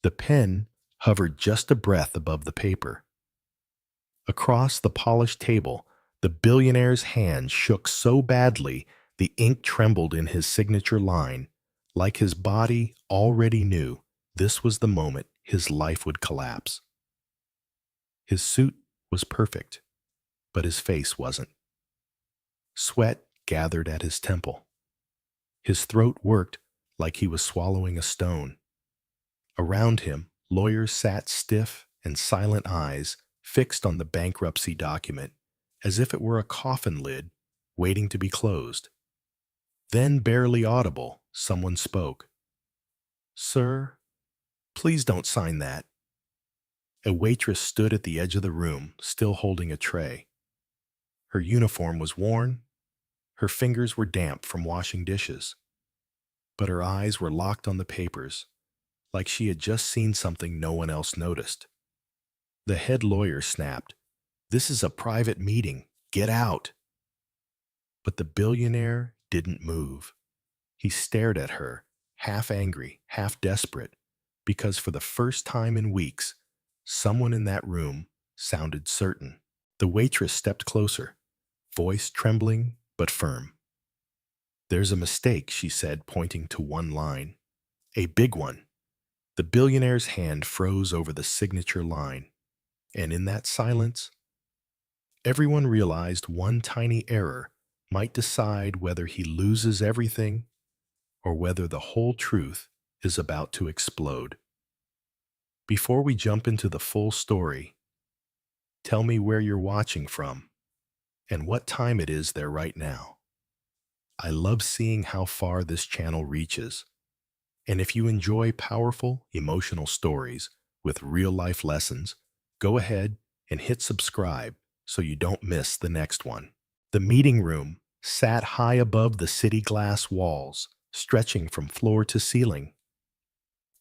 The pen hovered just a breath above the paper. Across the polished table, the billionaire's hand shook so badly the ink trembled in his signature line, like his body already knew this was the moment his life would collapse. His suit was perfect, but his face wasn't. Sweat gathered at his temple. His throat worked like he was swallowing a stone. Around him, lawyers sat stiff and silent eyes fixed on the bankruptcy document, as if it were a coffin lid waiting to be closed. Then, barely audible, someone spoke. "Sir, please don't sign that." A waitress stood at the edge of the room, still holding a tray. Her uniform was worn, her fingers were damp from washing dishes, but her eyes were locked on the papers, like she had just seen something no one else noticed. The head lawyer snapped, "This is a private meeting. Get out." But the billionaire didn't move. He stared at her, half angry, half desperate, because for the first time in weeks, someone in that room sounded certain. The waitress stepped closer, voice trembling but firm. "There's a mistake," she said, pointing to one line. "A big one." The billionaire's hand froze over the signature line, and in that silence, everyone realized one tiny error might decide whether he loses everything or whether the whole truth is about to explode. Before we jump into the full story, tell me where you're watching from and what time it is there right now. I love seeing how far this channel reaches. And if you enjoy powerful, emotional stories with real-life lessons, go ahead and hit subscribe so you don't miss the next one. The meeting room sat high above the city glass walls, stretching from floor to ceiling.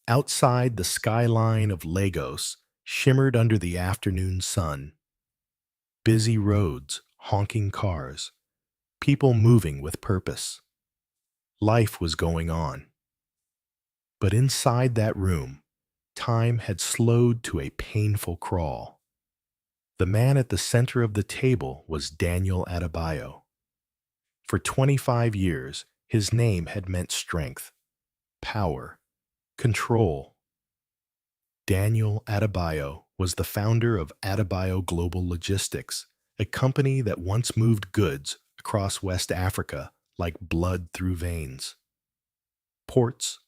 Outside, the skyline of Lagos shimmered under the afternoon sun. Busy roads, honking cars, people moving with purpose. Life was going on. But inside that room, time had slowed to a painful crawl. The man at the center of the table was Daniel Adebayo. For 25 years, his name had meant strength, power, control. Daniel Adebayo was the founder of Adebayo Global Logistics, a company that once moved goods across West Africa like blood through veins. Ports,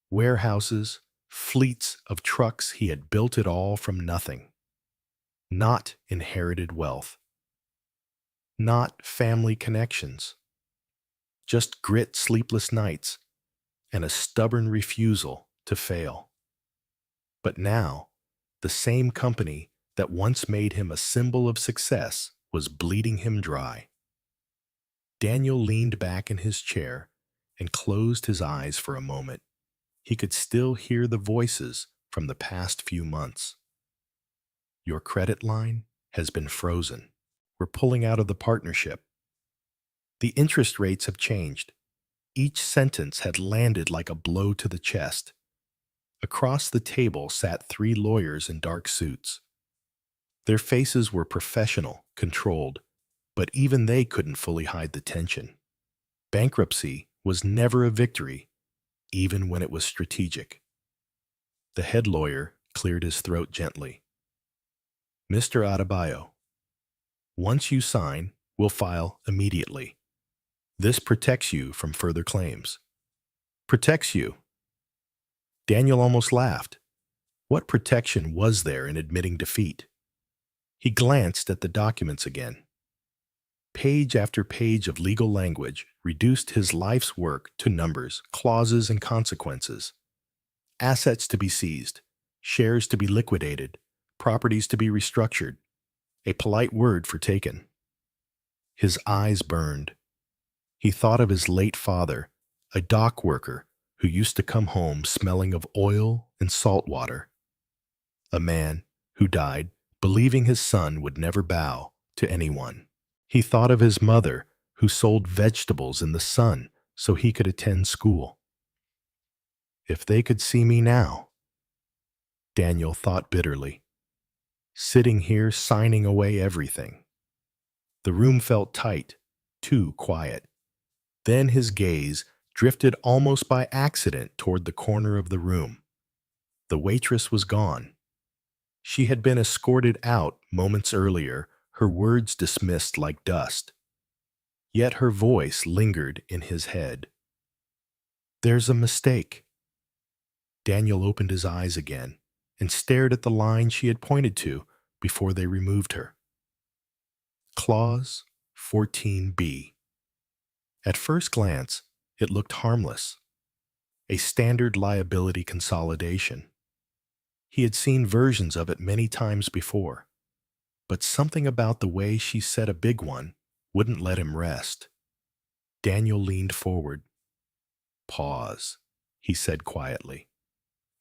warehouses, fleets of trucks, he had built it all from nothing. Not inherited wealth. Not family connections. Just grit, sleepless nights, and a stubborn refusal to fail. But now, the same company that once made him a symbol of success was bleeding him dry. Daniel leaned back in his chair and closed his eyes for a moment. He could still hear the voices from the past few months. "Your credit line has been frozen. We're pulling out of the partnership. The interest rates have changed." Each sentence had landed like a blow to the chest. Across the table sat 3 lawyers in dark suits. Their faces were professional, controlled, but even they couldn't fully hide the tension. Bankruptcy was never a victory, even when it was strategic. The head lawyer cleared his throat gently. "Mr. Adebayo, once you sign, we'll file immediately. This protects you from further claims." "Protects you?" Daniel almost laughed. What protection was there in admitting defeat? He glanced at the documents again. Page after page of legal language reduced his life's work to numbers, clauses, and consequences. Assets to be seized, shares to be liquidated, properties to be restructured. A polite word for taken. His eyes burned. He thought of his late father, a dock worker who used to come home smelling of oil and salt water. A man who died believing his son would never bow to anyone. He thought of his mother who sold vegetables in the sun so he could attend school. "If they could see me now," Daniel thought bitterly. Sitting here signing away everything. The room felt tight, too quiet. Then his gaze drifted almost by accident toward the corner of the room. The waitress was gone. She had been escorted out moments earlier, her words dismissed like dust. Yet her voice lingered in his head. There's a mistake. Daniel opened his eyes again and stared at the line she had pointed to before they removed her. Clause 14b. At first glance, it looked harmless. A standard liability consolidation. He had seen versions of it many times before, but something about the way she said a big one wouldn't let him rest. Daniel leaned forward. Pause, he said quietly.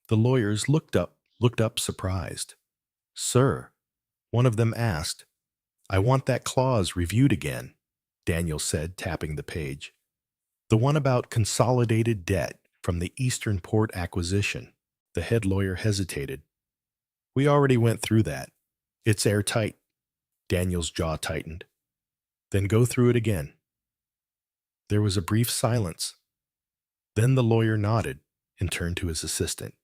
The lawyers looked up surprised. Sir, one of them asked. I want that clause reviewed again, Daniel said, tapping the page. The one about consolidated debt from the Eastern Port acquisition. The head lawyer hesitated. We already went through that. It's airtight. Daniel's jaw tightened. Then go through it again. There was a brief silence. Then the lawyer nodded and turned to his assistant.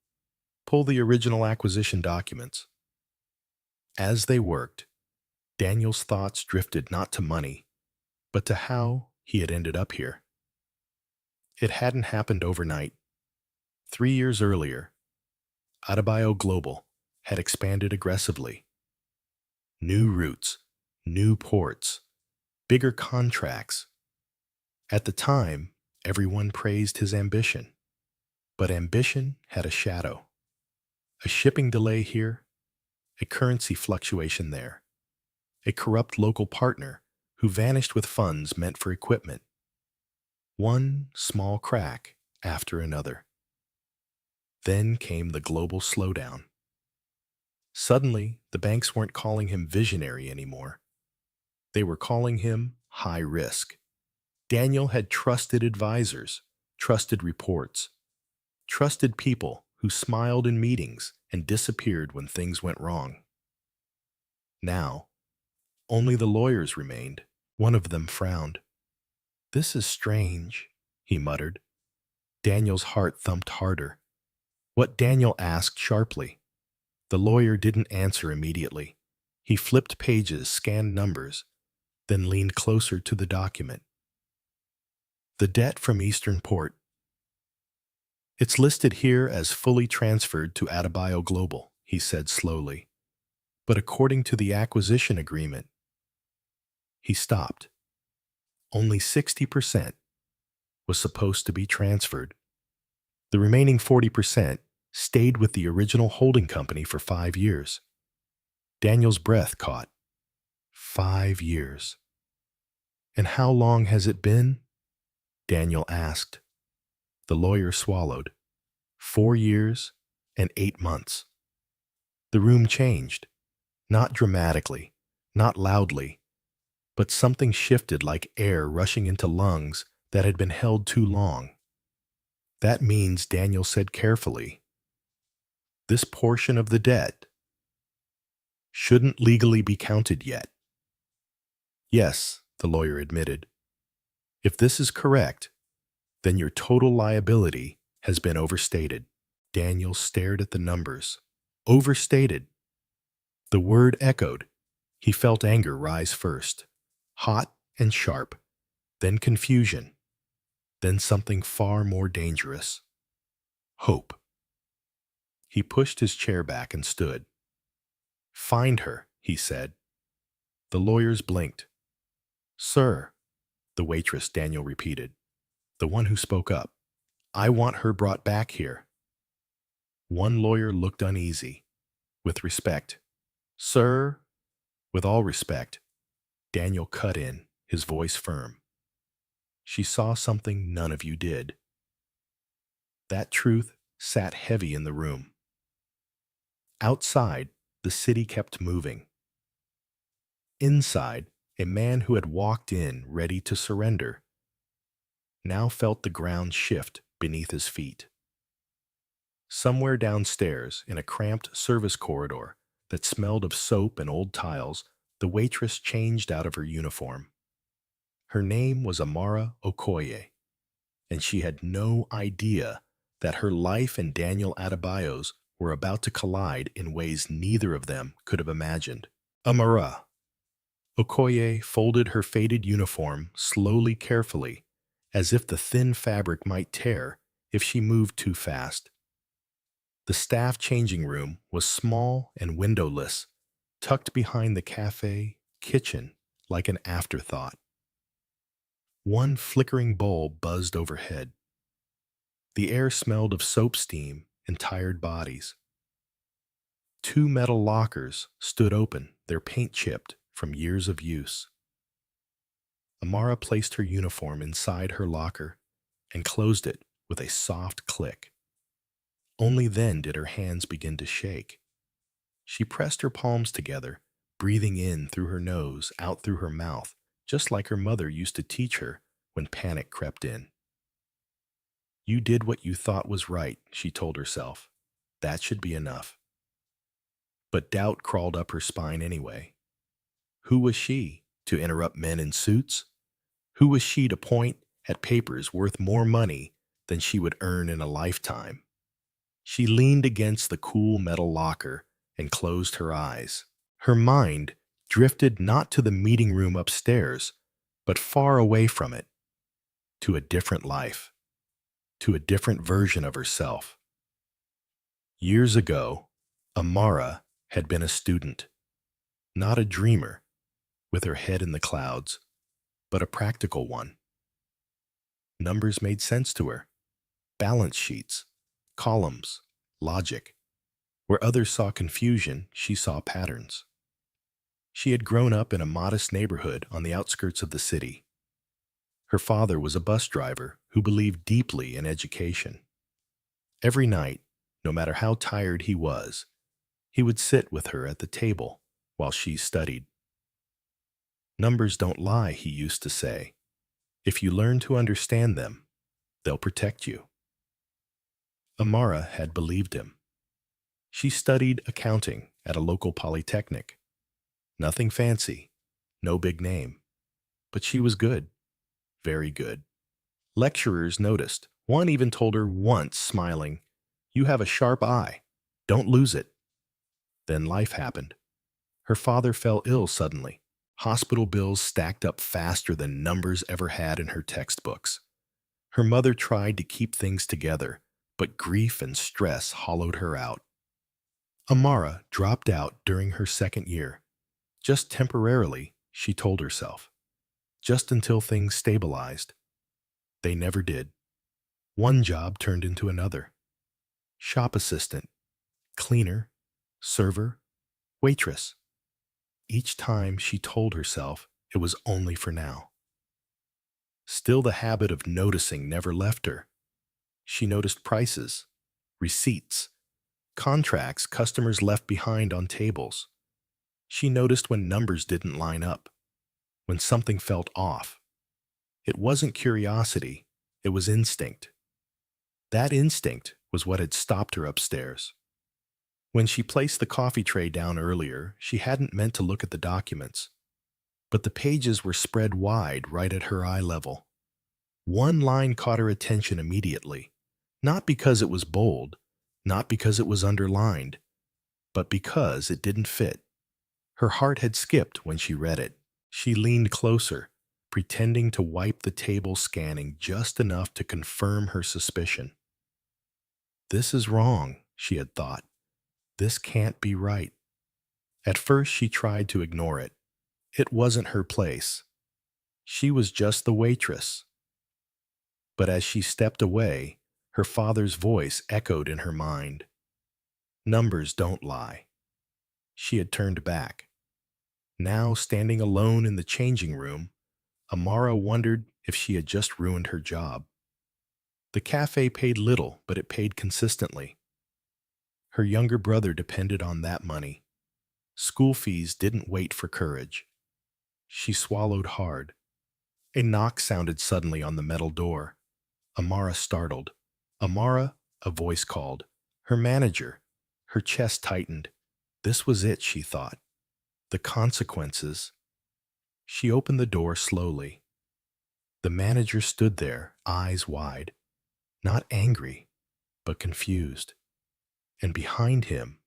Pull the original acquisition documents. As they worked, Daniel's thoughts drifted not to money, but to how he had ended up here. It hadn't happened overnight. 3 years earlier, Adebayo Global had expanded aggressively. New routes, new ports, bigger contracts. At the time, everyone praised his ambition. But ambition had a shadow. A shipping delay here, a currency fluctuation there, a corrupt local partner who vanished with funds meant for equipment. One small crack after another. Then came the global slowdown. Suddenly, the banks weren't calling him visionary anymore. They were calling him high risk. Daniel had trusted advisors, trusted reports, trusted people who smiled in meetings and disappeared when things went wrong. Now, only the lawyers remained. One of them frowned. This is strange, he muttered. Daniel's heart thumped harder. What Daniel asked sharply. The lawyer didn't answer immediately. He flipped pages, scanned numbers, then leaned closer to the document. The debt from Eastern Port. It's listed here as fully transferred to Adebayo Global, he said slowly. But according to the acquisition agreement, he stopped. Only 60% was supposed to be transferred. The remaining 40% stayed with the original holding company for 5 years. Daniel's breath caught. 5 years. And how long has it been? Daniel asked. The lawyer swallowed. 4 years and 8 months. The room changed. Not dramatically, not loudly, but something shifted like air rushing into lungs that had been held too long. That means, Daniel said carefully, this portion of the debt shouldn't legally be counted yet. Yes, the lawyer admitted. If this is correct, then your total liability has been overstated. Daniel stared at the numbers. Overstated. The word echoed. He felt anger rise first, hot and sharp, then confusion, then something far more dangerous. Hope. He pushed his chair back and stood. Find her, he said. The lawyers blinked. Sir, the waitress, Daniel repeated, the one who spoke up. I want her brought back here. One lawyer looked uneasy. With respect. Sir, with all respect. Daniel cut in, his voice firm. She saw something none of you did. That truth sat heavy in the room. Outside, the city kept moving. Inside, a man who had walked in ready to surrender now felt the ground shift beneath his feet. Somewhere downstairs, in a cramped service corridor that smelled of soap and old tiles, the waitress changed out of her uniform. Her name was Amara Okoye, and she had no idea that her life and Daniel Adebayo's were about to collide in ways neither of them could have imagined. Amara Okoye folded her faded uniform slowly, carefully, as if the thin fabric might tear if she moved too fast. The staff changing room was small and windowless, tucked behind the cafe kitchen like an afterthought. One flickering bulb buzzed overhead. The air smelled of soap steam and tired bodies. Two metal lockers stood open, their paint chipped from years of use. Amara placed her uniform inside her locker and closed it with a soft click. Only then did her hands begin to shake. She pressed her palms together, breathing in through her nose, out through her mouth, just like her mother used to teach her when panic crept in. You did what you thought was right, she told herself. That should be enough. But doubt crawled up her spine anyway. Who was she to interrupt men in suits? Who was she to point at papers worth more money than she would earn in a lifetime? She leaned against the cool metal locker and closed her eyes. Her mind drifted not to the meeting room upstairs, but far away from it, to a different life, to a different version of herself. Years ago, Amara had been a student, not a dreamer with her head in the clouds, but a practical one. Numbers made sense to her. Balance sheets, columns, logic. Where others saw confusion, she saw patterns. She had grown up in a modest neighborhood on the outskirts of the city. Her father was a bus driver who believed deeply in education. Every night, no matter how tired he would sit with her at the table while she studied. Numbers don't lie, he used to say. If you learn to understand them, they'll protect you. Amara had believed him. She studied accounting at a local polytechnic. Nothing fancy, no big name. But she was good, very good. Lecturers noticed. One even told her once, smiling, "You have a sharp eye. Don't lose it." Then life happened. Her father fell ill suddenly. Hospital bills stacked up faster than Numbers ever had in her textbooks. Her mother tried to keep things together, but grief and stress hollowed her out. Amara dropped out during her second year. Just temporarily, she told herself. Just until things stabilized. They never did. One job turned into another. Shop assistant, cleaner, server, waitress. Each time she told herself it was only for now. Still, the habit of noticing never left her. She noticed prices, receipts, contracts customers left behind on tables. She noticed when numbers didn't line up, when something felt off. It wasn't curiosity, it was instinct. That instinct was what had stopped her upstairs. When she placed the coffee tray down earlier, she hadn't meant to look at the documents. But the pages were spread wide right at her eye level. One line caught her attention immediately, not because it was bold, not because it was underlined, but because it didn't fit. Her heart had skipped when she read it. She leaned closer, pretending to wipe the table, scanning just enough to confirm her suspicion. This is wrong, she had thought. This can't be right. At first, she tried to ignore it. It wasn't her place. She was just the waitress. But as she stepped away, her father's voice echoed in her mind. Numbers don't lie. She had turned back. Now, standing alone in the changing room, Amara wondered if she had just ruined her job. The cafe paid little, but it paid consistently. Her younger brother depended on that money. School fees didn't wait for courage. She swallowed hard. A knock sounded suddenly on the metal door. Amara startled. "Amara," a voice called. Her manager. Her chest tightened. This was it, she thought. The consequences. She opened the door slowly. The manager stood there, eyes wide, not angry, but confused. And behind him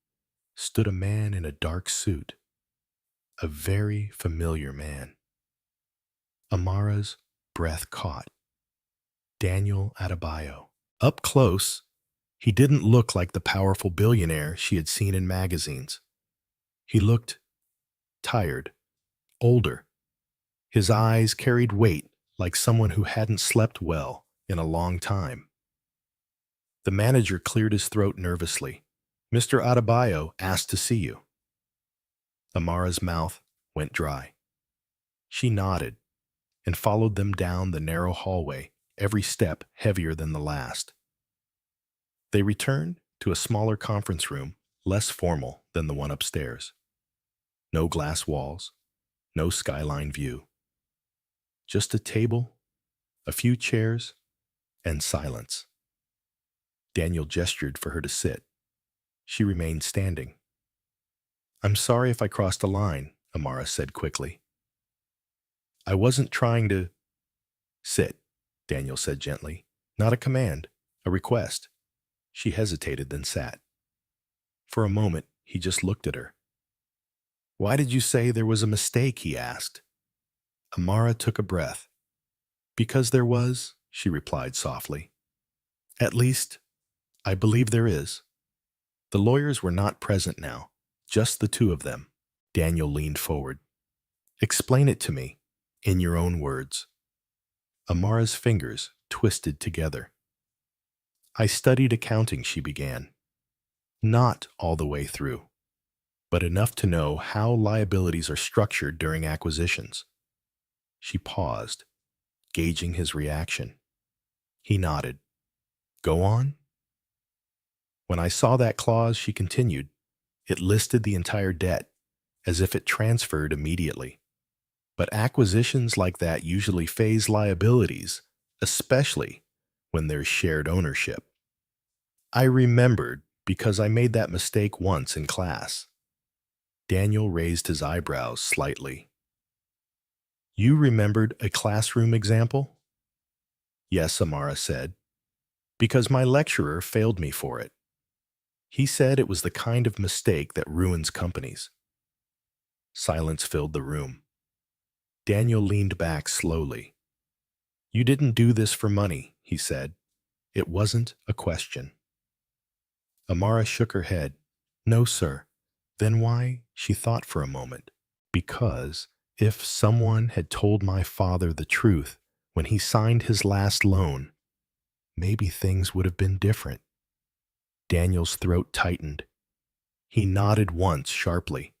stood a man in a dark suit, a very familiar man. Amara's breath caught. Daniel Adebayo. Up close, he didn't look like the powerful billionaire she had seen in magazines. He looked tired, older. His eyes carried weight like someone who hadn't slept well in a long time. The manager cleared his throat nervously. Mr. Adebayo asked to see you. Amara's mouth went dry. She nodded and followed them down the narrow hallway, every step heavier than the last. They returned to a smaller conference room, less formal than the one upstairs. No glass walls, no skyline view. Just a table, a few chairs, and silence. Daniel gestured for her to sit. She remained standing. I'm sorry if I crossed a line, Amara said quickly. I wasn't trying to... Sit, Daniel said gently. Not a command, a request. She hesitated, then sat. For a moment, he just looked at her. Why did you say there was a mistake, he asked. Amara took a breath. Because there was, she replied softly. At least, I believe there is. The lawyers were not present now, just the two of them. Daniel leaned forward. Explain it to me, in your own words. Amara's fingers twisted together. I studied accounting, she began. Not all the way through, but enough to know how liabilities are structured during acquisitions. She paused, gauging his reaction. He nodded. Go on? When I saw that clause, she continued, it listed the entire debt, as if it transferred immediately. But acquisitions like that usually phase liabilities, especially when there's shared ownership. I remembered because I made that mistake once in class. Daniel raised his eyebrows slightly. You remembered a classroom example? Yes, Amara said, because my lecturer failed me for it. He said it was the kind of mistake that ruins companies. Silence filled the room. Daniel leaned back slowly. You didn't do this for money, he said. It wasn't a question. Amara shook her head. No, sir. Then why? She thought for a moment. Because if someone had told my father the truth when he signed his last loan, maybe things would have been different. Daniel's throat tightened. He nodded once sharply.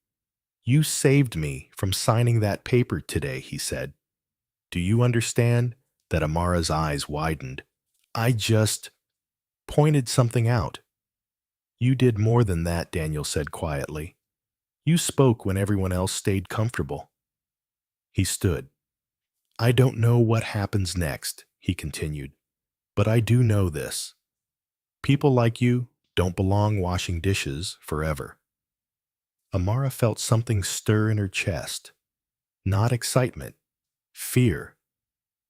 You saved me from signing that paper today, he said. Do you understand that Amara's eyes widened? I just pointed something out. You did more than that, Daniel said quietly. You spoke when everyone else stayed comfortable. He stood. I don't know what happens next, he continued, but I do know this. People like you don't belong washing dishes forever. Amara felt something stir in her chest. Not excitement, fear,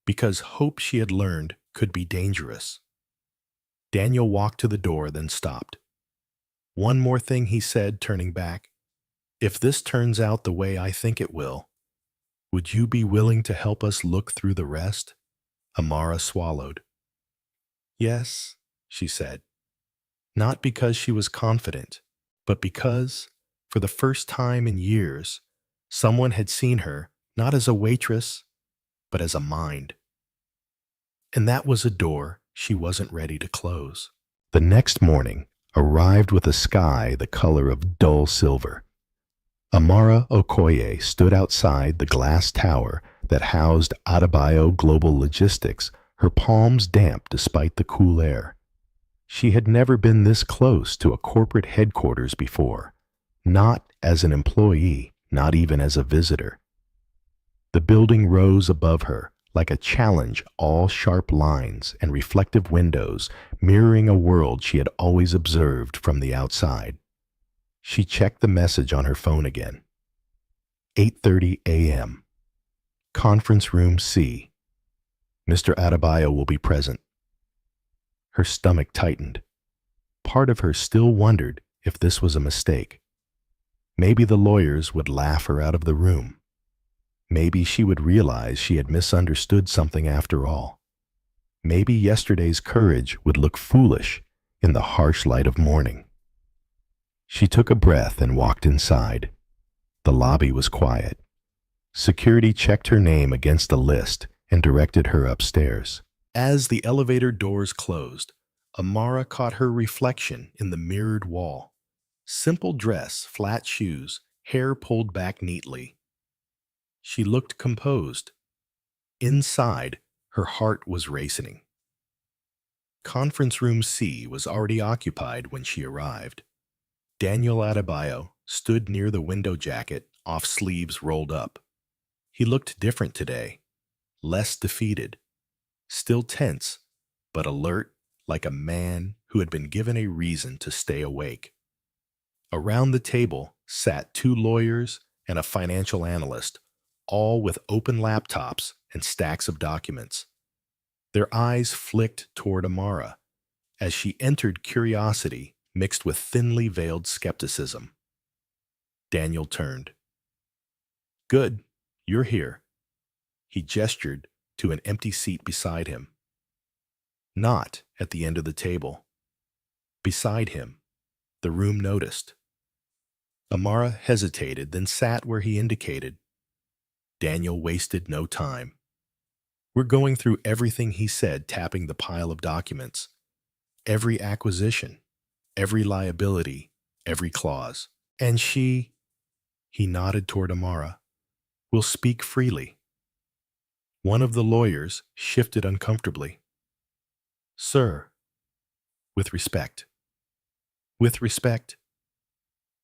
because hope she had learned could be dangerous. Daniel walked to the door, then stopped. One more thing, he said, turning back. If this turns out the way I think it will, would you be willing to help us look through the rest? Amara swallowed. Yes, she said. Not because she was confident, but because, for the first time in years, someone had seen her not as a waitress, but as a mind. And that was a door she wasn't ready to close. The next morning arrived with a sky the color of dull silver. Amara Okoye stood outside the glass tower that housed Adebayo Global Logistics, her palms damp despite the cool air. She had never been this close to a corporate headquarters before, not as an employee, not even as a visitor. The building rose above her like a challenge, all sharp lines and reflective windows mirroring a world she had always observed from the outside. She checked the message on her phone again. 8:30 a.m. Conference Room C. Mr. Adebayo will be present. Her stomach tightened. Part of her still wondered if this was a mistake. Maybe the lawyers would laugh her out of the room. Maybe she would realize she had misunderstood something after all. Maybe yesterday's courage would look foolish in the harsh light of morning. She took a breath and walked inside. The lobby was quiet. Security checked her name against a list and directed her upstairs. As the elevator doors closed, Amara caught her reflection in the mirrored wall. Simple dress, flat shoes, hair pulled back neatly. She looked composed. Inside, her heart was racing. Conference Room C was already occupied when she arrived. Daniel Adebayo stood near the window jacket, off sleeves rolled up. He looked different today, less defeated, still tense, but alert like a man who had been given a reason to stay awake. Around the table sat two lawyers and a financial analyst, all with open laptops and stacks of documents. Their eyes flicked toward Amara as she entered curiosity mixed with thinly veiled skepticism. Daniel turned. "Good, you're here." He gestured to an empty seat beside him. Not at the end of the table. Beside him, the room noticed. Amara hesitated, then sat where he indicated. Daniel wasted no time. "We're going through everything," he said, tapping the pile of documents. "Every acquisition, every liability, every clause. And she," he nodded toward Amara, "will speak freely." One of the lawyers shifted uncomfortably. "Sir." "With respect." "With respect."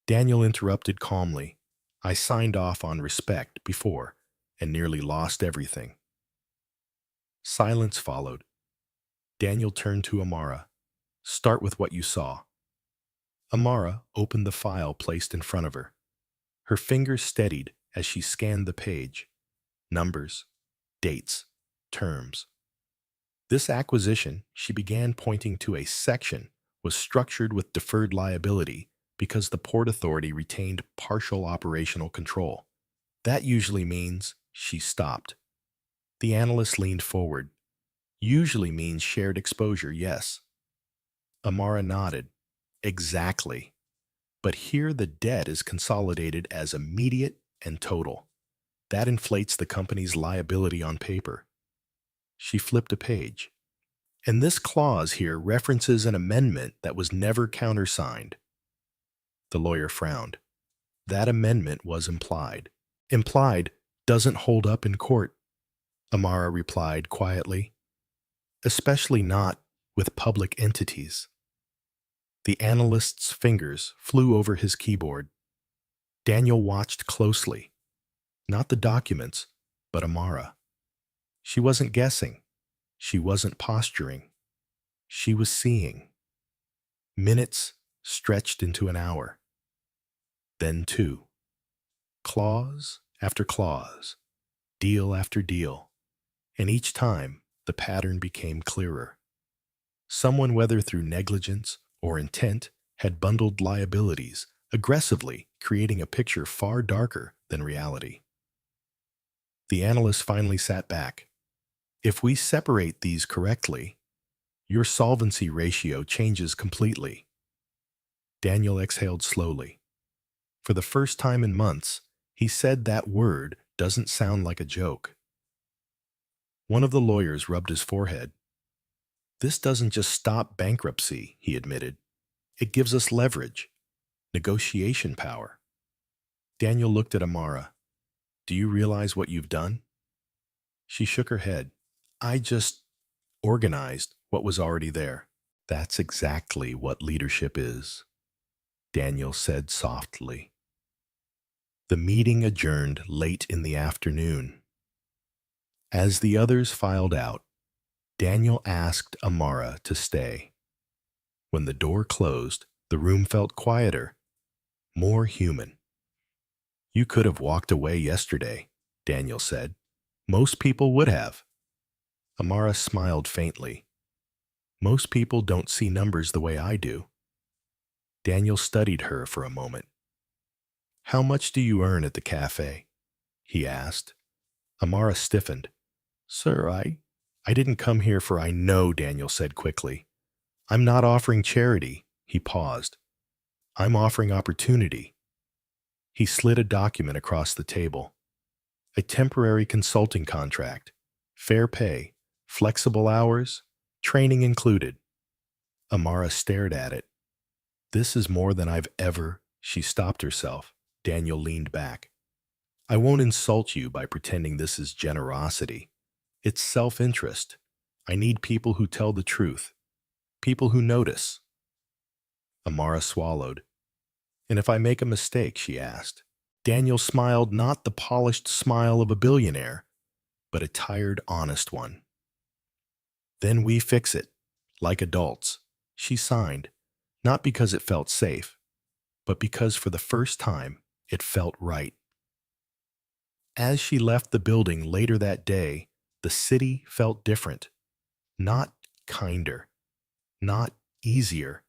Daniel interrupted calmly. "I signed off on respect before and nearly lost everything." Silence followed. Daniel turned to Amara. "Start with what you saw." Amara opened the file placed in front of her. Her fingers steadied as she scanned the page. Numbers, dates, terms. This acquisition, she began pointing to a section, was structured with deferred liability because the Port Authority retained partial operational control. That usually means she stopped. The analyst leaned forward. Usually means shared exposure, yes. Amara nodded. Exactly. But here the debt is consolidated as immediate and total. That inflates the company's liability on paper. She flipped a page. And this clause here references an amendment that was never countersigned. The lawyer frowned. That amendment was implied. Implied doesn't hold up in court, Amara replied quietly. Especially not with public entities. The analyst's fingers flew over his keyboard. Daniel watched closely. Not the documents, but Amara. She wasn't guessing. She wasn't posturing. She was seeing. Minutes stretched into an hour. Then two. Clause after clause. Deal after deal. And each time, the pattern became clearer. Someone, whether through negligence or intent, had bundled liabilities, aggressively creating a picture far darker than reality. The analyst finally sat back. If we separate these correctly, your solvency ratio changes completely. Daniel exhaled slowly. For the first time in months, he said that word doesn't sound like a joke. One of the lawyers rubbed his forehead. This doesn't just stop bankruptcy, he admitted. It gives us leverage, negotiation power. Daniel looked at Amara. Do you realize what you've done? She shook her head. I just organized what was already there. That's exactly what leadership is, Daniel said softly. The meeting adjourned late in the afternoon. As the others filed out, Daniel asked Amara to stay. When the door closed, the room felt quieter, more human. "You could have walked away yesterday," Daniel said. "Most people would have." Amara smiled faintly. "Most people don't see numbers the way I do." Daniel studied her for a moment. "How much do you earn at the cafe?" he asked. Amara stiffened. "Sir, I didn't come here for I know," Daniel said quickly. "I'm not offering charity." He paused. "I'm offering opportunity." He slid a document across the table. "A temporary consulting contract. Fair pay. Flexible hours. Training included." Amara stared at it. "This is more than I've ever—" She stopped herself. Daniel leaned back. "I won't insult you by pretending this is generosity. It's self-interest. I need people who tell the truth. People who notice." Amara swallowed. "And if I make a mistake?" she asked. Daniel smiled, not the polished smile of a billionaire, but a tired, honest one. "Then we fix it, like adults." She signed, not because it felt safe, but because for the first time it felt right. As she left the building later that day, the city felt different. Not kinder, not easier,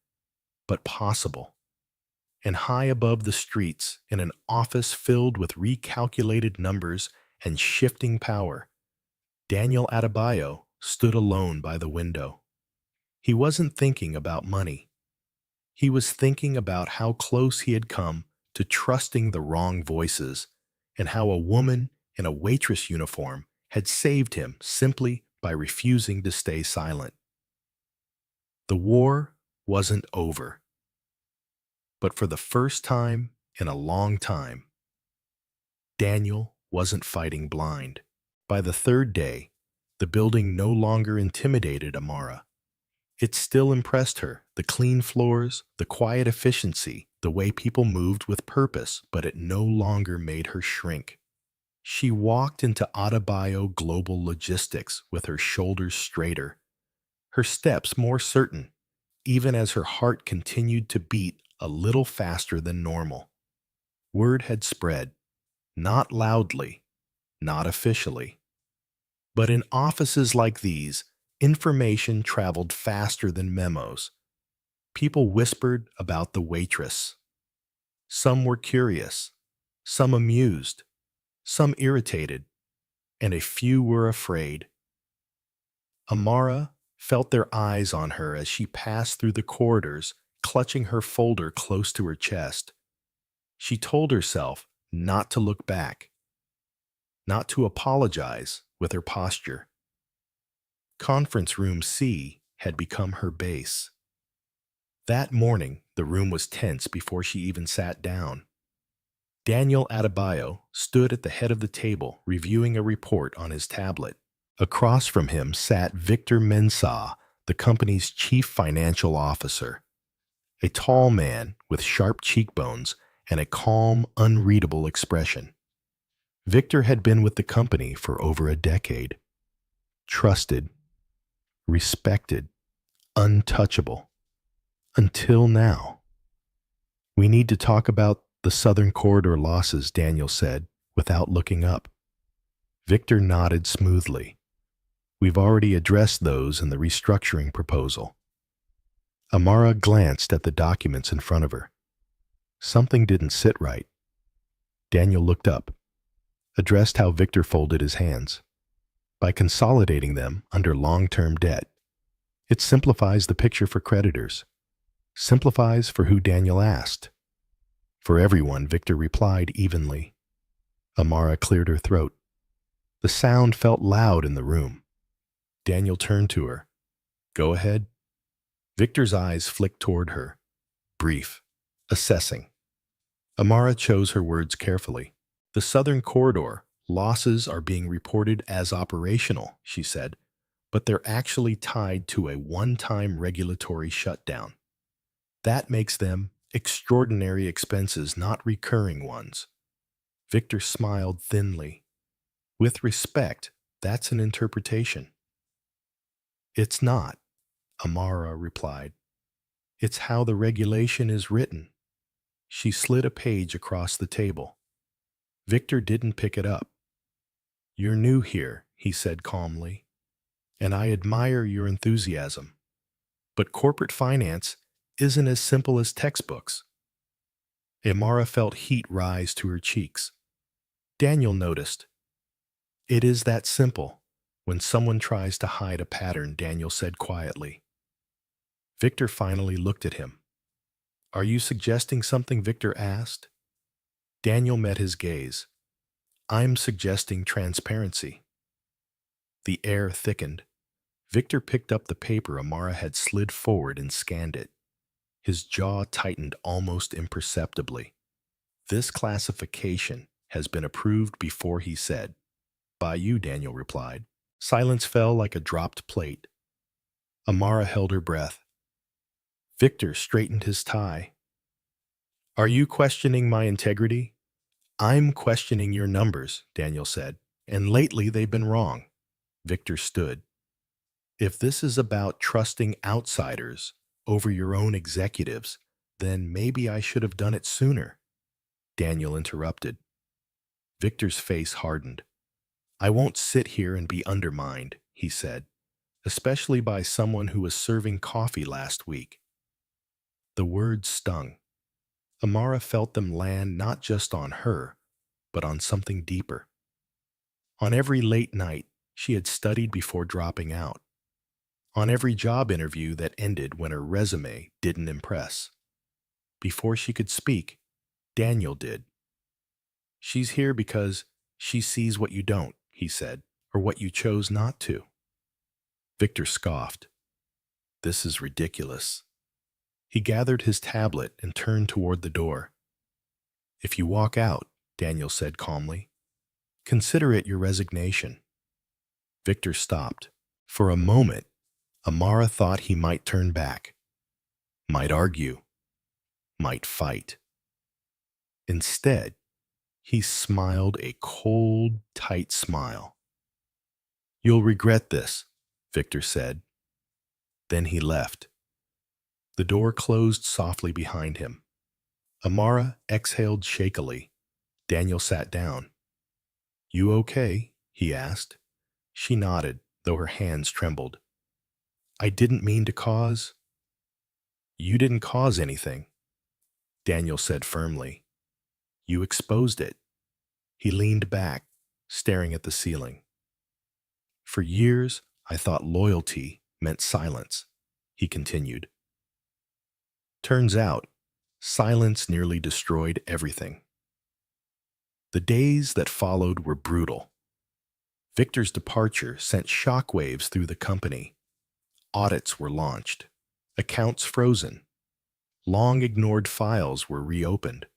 but possible. And high above the streets, in an office filled with recalculated numbers and shifting power, Daniel Adebayo stood alone by the window. He wasn't thinking about money. He was thinking about how close he had come to trusting the wrong voices, and how a woman in a waitress uniform had saved him simply by refusing to stay silent. The war wasn't over. But for the first time in a long time, Daniel wasn't fighting blind. By the third day, the building no longer intimidated Amara. It still impressed her, the clean floors, the quiet efficiency, the way people moved with purpose, but it no longer made her shrink. She walked into Adebayo Global Logistics with her shoulders straighter, her steps more certain, even as her heart continued to beat a little faster than normal. Word had spread, not loudly, not officially. But in offices like these, information traveled faster than memos. People whispered about the waitress. Some were curious, some amused, some irritated, and a few were afraid. Amara felt their eyes on her as she passed through the corridors, clutching her folder close to her chest. She told herself not to look back, not to apologize with her posture. Conference Room C had become her base. That morning, the room was tense before she even sat down. Daniel Adebayo stood at the head of the table reviewing a report on his tablet. Across from him sat Victor Mensah, the company's chief financial officer, a tall man with sharp cheekbones and a calm, unreadable expression. Victor had been with the company for over a decade. Trusted, respected, untouchable. Until now. "We need to talk about the Southern Corridor losses," Daniel said, without looking up. Victor nodded smoothly. "We've already addressed those in the restructuring proposal." Amara glanced at the documents in front of her. Something didn't sit right. Daniel looked up, addressed how Victor folded his hands. By consolidating them under long-term debt, it simplifies the picture for creditors. Simplifies for who Daniel asked. For everyone, Victor replied evenly. Amara cleared her throat. The sound felt loud in the room. Daniel turned to her. "Go ahead." Victor's eyes flicked toward her. Brief. Assessing. Amara chose her words carefully. "The Southern Corridor losses are being reported as operational," she said, "but they're actually tied to a one-time regulatory shutdown. That makes them extraordinary expenses, not recurring ones." Victor smiled thinly. "With respect, That's an interpretation. It's not, Amara replied. It's how the regulation is written. She slid a page across the table. Victor didn't pick it up. You're new here, he said calmly, and I admire your enthusiasm. But corporate finance isn't as simple as textbooks. Amara felt heat rise to her cheeks. Daniel noticed. It is that simple. When someone tries to hide a pattern, Daniel said quietly. Victor finally looked at him. Are you suggesting something? Victor asked. Daniel met his gaze. I'm suggesting transparency. The air thickened. Victor picked up the paper Amara had slid forward and scanned it. His jaw tightened almost imperceptibly. This classification has been approved before, he said. By you, Daniel replied. Silence fell like a dropped plate. Amara held her breath. Victor straightened his tie. Are you questioning my integrity? I'm questioning your numbers, Daniel said, and lately they've been wrong. Victor stood. If this is about trusting outsiders over your own executives, then maybe I should have done it sooner. Daniel interrupted. Victor's face hardened. I won't sit here and be undermined, he said, especially by someone who was serving coffee last week. The words stung. Amara felt them land not just on her, but on something deeper. On every late night, she had studied before dropping out. On every job interview that ended when her resume didn't impress. Before she could speak, Daniel did. She's here because she sees what you don't, he said, or what you chose not to. Victor scoffed. This is ridiculous. He gathered his tablet and turned toward the door. If you walk out, Daniel said calmly, consider it your resignation. Victor stopped. For a moment, Amara thought he might turn back, might argue, might fight. Instead, he smiled a cold, tight smile. You'll regret this, Victor said. Then he left. The door closed softly behind him. Amara exhaled shakily. Daniel sat down. You okay? He asked. She nodded, though her hands trembled. I didn't mean to cause. You didn't cause anything, Daniel said firmly. You exposed it. He leaned back, staring at the ceiling. For years, I thought loyalty meant silence, he continued. Turns out, silence nearly destroyed everything. The days that followed were brutal. Victor's departure sent shockwaves through the company. Audits were launched, accounts frozen, long-ignored files were reopened.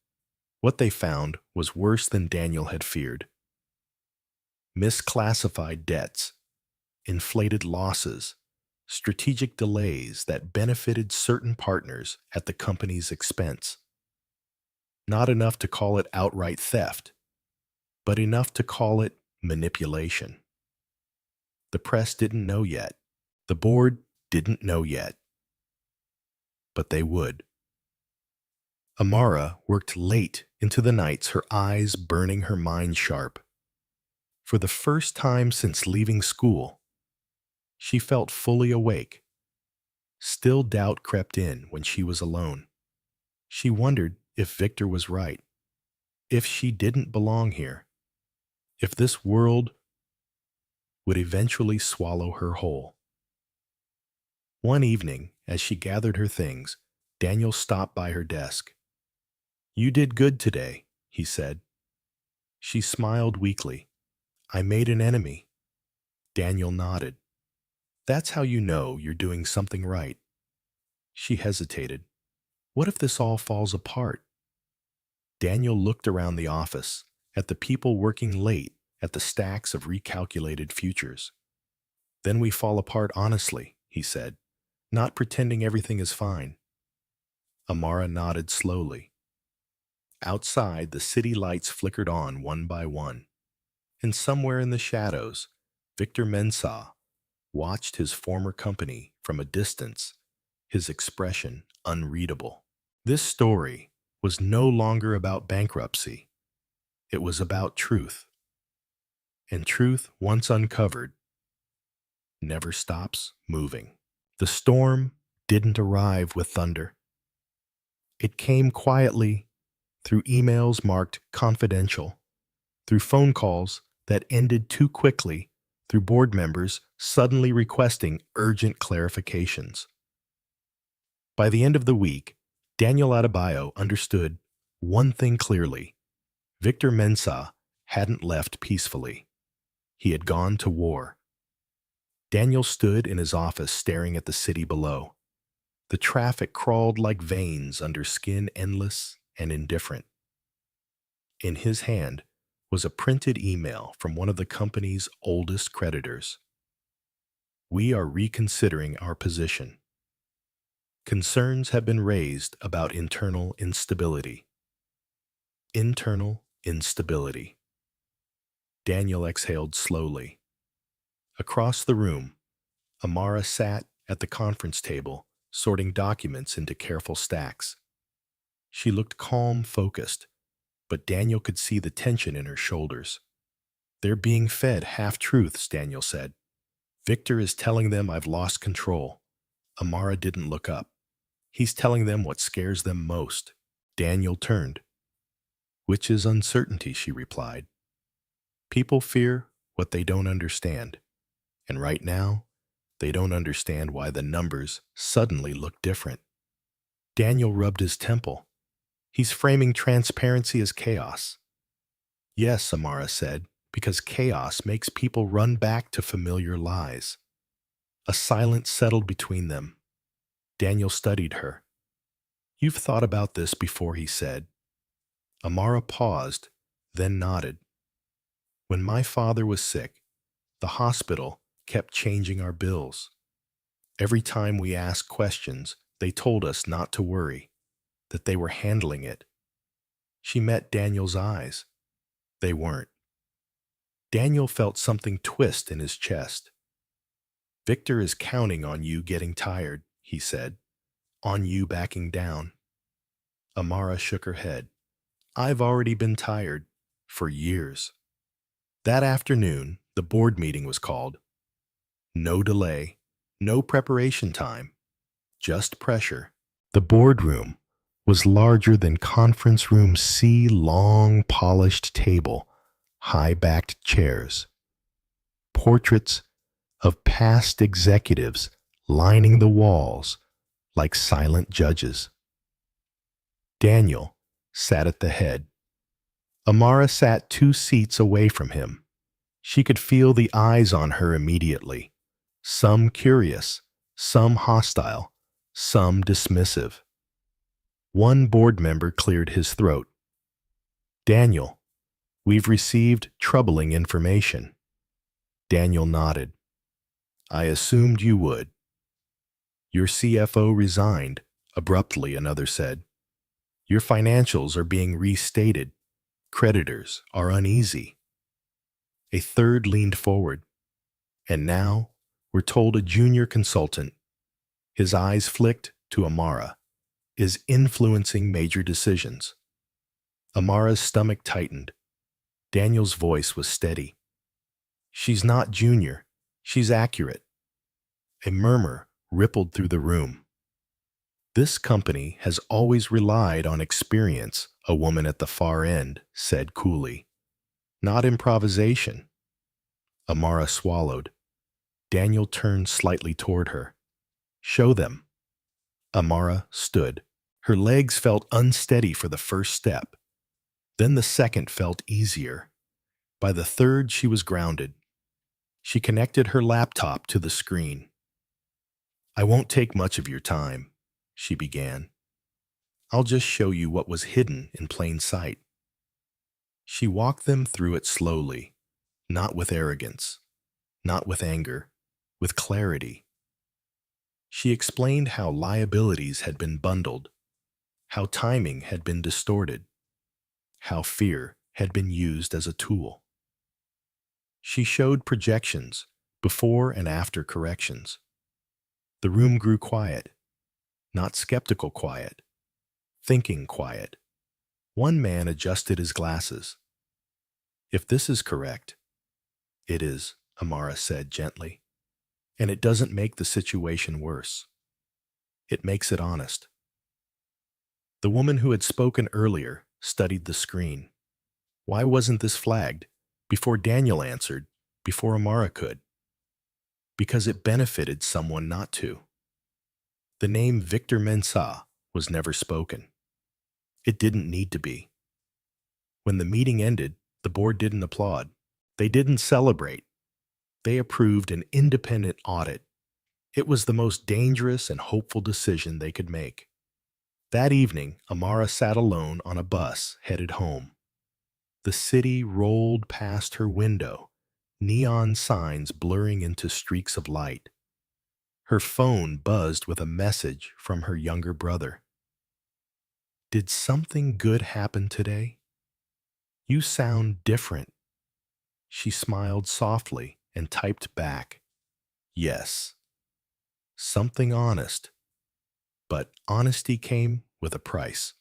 What they found was worse than Daniel had feared. Misclassified debts, inflated losses, strategic delays that benefited certain partners at the company's expense. Not enough to call it outright theft, but enough to call it manipulation. The press didn't know yet. The board didn't know yet. But they would. Amara worked late into the nights, her eyes burning, her mind sharp. For the first time since leaving school, she felt fully awake. Still, doubt crept in when she was alone. She wondered if Victor was right, if she didn't belong here, if this world would eventually swallow her whole. One evening, as she gathered her things, Daniel stopped by her desk. You did good today, he said. She smiled weakly. I made an enemy. Daniel nodded. That's how you know you're doing something right. She hesitated. What if this all falls apart? Daniel looked around the office, at the people working late, at the stacks of recalculated futures. Then we fall apart honestly, he said, not pretending everything is fine. Amara nodded slowly. Outside, the city lights flickered on one by one, and somewhere in the shadows, Victor Mensah watched his former company from a distance, his expression unreadable. This story was no longer about bankruptcy. It was about truth. And truth, once uncovered, never stops moving. The storm didn't arrive with thunder. It came quietly through emails marked confidential, through phone calls that ended too quickly, through board members suddenly requesting urgent clarifications. By the end of the week, Daniel Adebayo understood one thing clearly. Victor Mensah hadn't left peacefully. He had gone to war. Daniel stood in his office staring at the city below. The traffic crawled like veins under skin, endless and indifferent. In his hand was a printed email from one of the company's oldest creditors. We are reconsidering our position. Concerns have been raised about internal instability. Internal instability. Daniel exhaled slowly. Across the room, Amara sat at the conference table, sorting documents into careful stacks. She looked calm, focused, but Daniel could see the tension in her shoulders. They're being fed half-truths, Daniel said. Victor is telling them I've lost control. Amara didn't look up. He's telling them what scares them most. Daniel turned. Which is uncertainty, she replied. People fear what they don't understand. And right now, they don't understand why the numbers suddenly look different. Daniel rubbed his temple. He's framing transparency as chaos. Yes, Amara said, because chaos makes people run back to familiar lies. A silence settled between them. Daniel studied her. You've thought about this before, he said. Amara paused, then nodded. When my father was sick, the hospital kept changing our bills. Every time we asked questions, they told us not to worry, that they were handling it. She met Daniel's eyes. They weren't. Daniel felt something twist in his chest. Victor is counting on you getting tired, he said, on you backing down. Amara shook her head. I've already been tired, for years. That afternoon, the board meeting was called. No delay, no preparation time, just pressure. The boardroom was larger than conference room C, long, polished table, high-backed chairs. Portraits of past executives lining the walls like silent judges. Daniel sat at the head. Amara sat 2 seats away from him. She could feel the eyes on her immediately, some curious, some hostile, some dismissive. One board member cleared his throat. Daniel, we've received troubling information. Daniel nodded. I assumed you would. Your CFO resigned, abruptly, another said. Your financials are being restated. Creditors are uneasy. A third leaned forward. And now, we're told a junior consultant, his eyes flicked to Amara, is influencing major decisions. Amara's stomach tightened. Daniel's voice was steady. She's not junior. She's accurate. A murmur rippled through the room. This company has always relied on experience, a woman at the far end said coolly. Not improvisation. Amara swallowed. Daniel turned slightly toward her. Show them. Amara stood. Her legs felt unsteady for the first step. Then the second felt easier. By the third, she was grounded. She connected her laptop to the screen. I won't take much of your time, she began. I'll just show you what was hidden in plain sight. She walked them through it slowly, not with arrogance, not with anger, with clarity. She explained how liabilities had been bundled, how timing had been distorted, how fear had been used as a tool. She showed projections, before and after corrections. The room grew quiet, not skeptical quiet, thinking quiet. One man adjusted his glasses. "If this is correct," "It is," Amara said gently. "And it doesn't make the situation worse. It makes it honest." The woman who had spoken earlier studied the screen. Why wasn't this flagged? Before Daniel answered, before Amara could. Because it benefited someone not to. The name Victor Mensah was never spoken. It didn't need to be. When the meeting ended, the board didn't applaud. They didn't celebrate. They approved an independent audit. It was the most dangerous and hopeful decision they could make. That evening, Amara sat alone on a bus headed home. The city rolled past her window, neon signs blurring into streaks of light. Her phone buzzed with a message from her younger brother. "Did something good happen today? You sound different." She smiled softly and typed back, "Yes. Something honest." But honesty came with a price.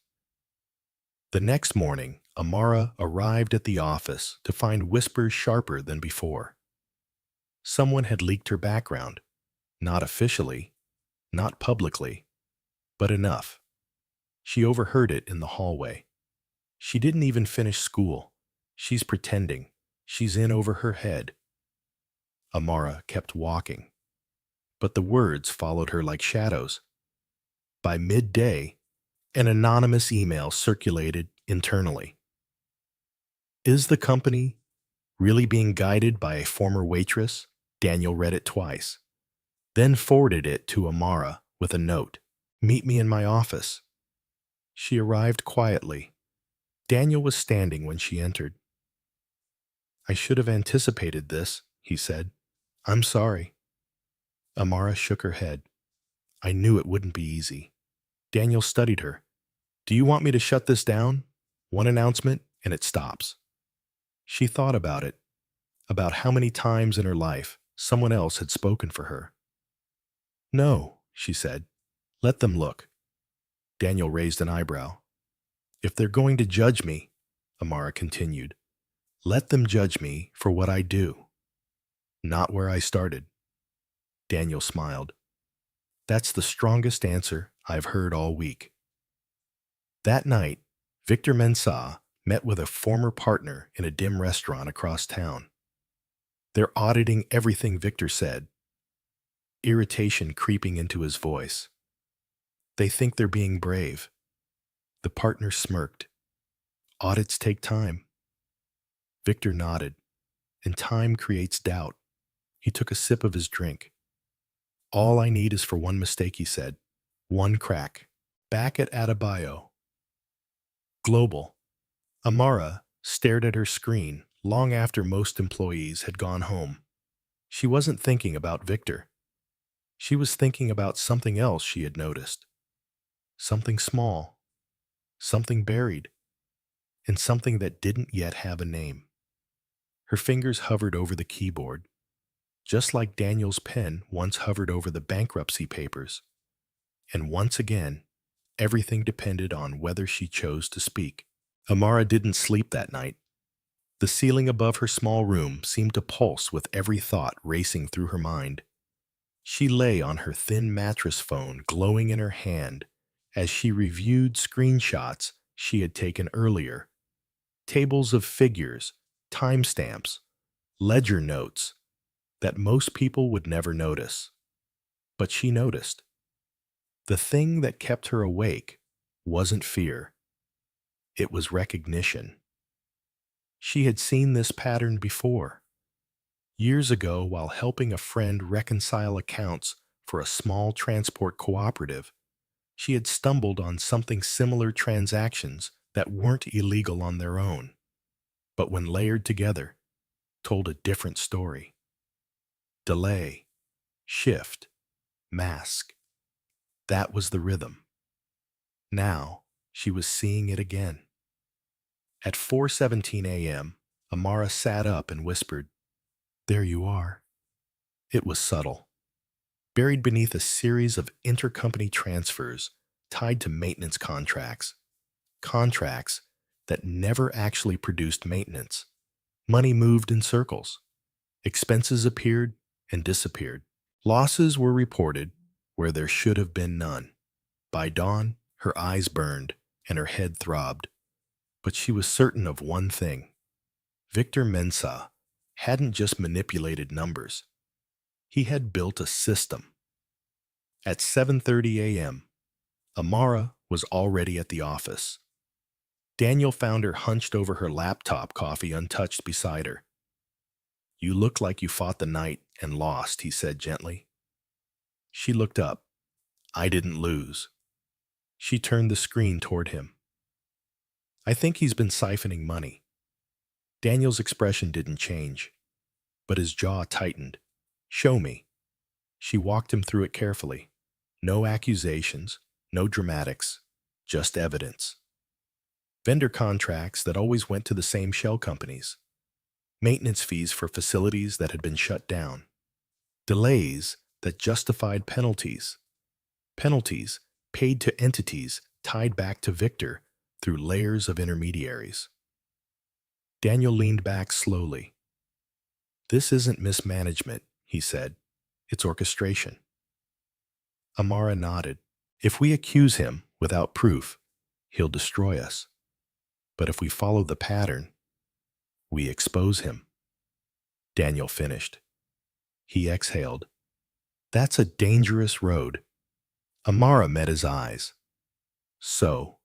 The next morning, Amara arrived at the office to find whispers sharper than before. Someone had leaked her background, not officially, not publicly, but enough. She overheard it in the hallway. "She didn't even finish school. She's pretending. She's in over her head." Amara kept walking, but the words followed her like shadows. By midday, an anonymous email circulated internally. "Is the company really being guided by a former waitress?" Daniel read it twice, then forwarded it to Amara with a note. "Meet me in my office." She arrived quietly. Daniel was standing when she entered. "I should have anticipated this," he said. "I'm sorry." Amara shook her head. "I knew it wouldn't be easy." Daniel studied her. "Do you want me to shut this down? One announcement, and it stops." She thought about it, about how many times in her life someone else had spoken for her. "No," she said. "Let them look." Daniel raised an eyebrow. "If they're going to judge me," Amara continued, "let them judge me for what I do, not where I started." Daniel smiled. "That's the strongest answer I've heard all week." That night, Victor Mensah met with a former partner in a dim restaurant across town. "They're auditing everything Victor said," irritation creeping into his voice. "They think they're being brave." The partner smirked. "Audits take time." Victor nodded, and time creates doubt. He took a sip of his drink. "All I need is for one mistake," he said. "One crack." Back at Adebayo. Global. Amara stared at her screen long after most employees had gone home. She wasn't thinking about Victor. She was thinking about something else she had noticed. Something small, something buried, and something that didn't yet have a name. Her fingers hovered over the keyboard, just like Daniel's pen once hovered over the bankruptcy papers. And once again, everything depended on whether she chose to speak. Amara didn't sleep that night. The ceiling above her small room seemed to pulse with every thought racing through her mind. She lay on her thin mattress phone, glowing in her hand, as she reviewed screenshots she had taken earlier. Tables of figures, timestamps, ledger notes that most people would never notice. But she noticed. The thing that kept her awake wasn't fear. It was recognition. She had seen this pattern before. Years ago, while helping a friend reconcile accounts for a small transport cooperative, she had stumbled on something similar transactions that weren't illegal on their own, but when layered together, told a different story. Delay, shift, mask. That was the rhythm. Now, she was seeing it again. At 4:17 a.m., Amara sat up and whispered, There you are. It was subtle, buried beneath a series of intercompany transfers tied to maintenance contracts that never actually produced maintenance. Money moved in circles. Expenses appeared and disappeared. Losses were reported where there should have been none. By dawn, her eyes burned and her head throbbed. But she was certain of one thing. Victor Mensah hadn't just manipulated numbers. He had built a system. At 7:30 a.m., Amara was already at the office. Daniel found her hunched over her laptop, coffee untouched beside her. "You look like you fought the night and lost," he said gently. She looked up. "I didn't lose." She turned the screen toward him. "I think he's been siphoning money." Daniel's expression didn't change, but his jaw tightened. "Show me." She walked him through it carefully. No accusations, no dramatics, just evidence. Vendor contracts that always went to the same shell companies. Maintenance fees for facilities that had been shut down. Delays that justified penalties. Penalties paid to entities tied back to Victor through layers of intermediaries. Daniel leaned back slowly. "This isn't mismanagement," he said. "It's orchestration." Amara nodded. "If we accuse him without proof, he'll destroy us. But if we follow the pattern, we expose him." Daniel finished. He exhaled. "That's a dangerous road." Amara met his eyes. "So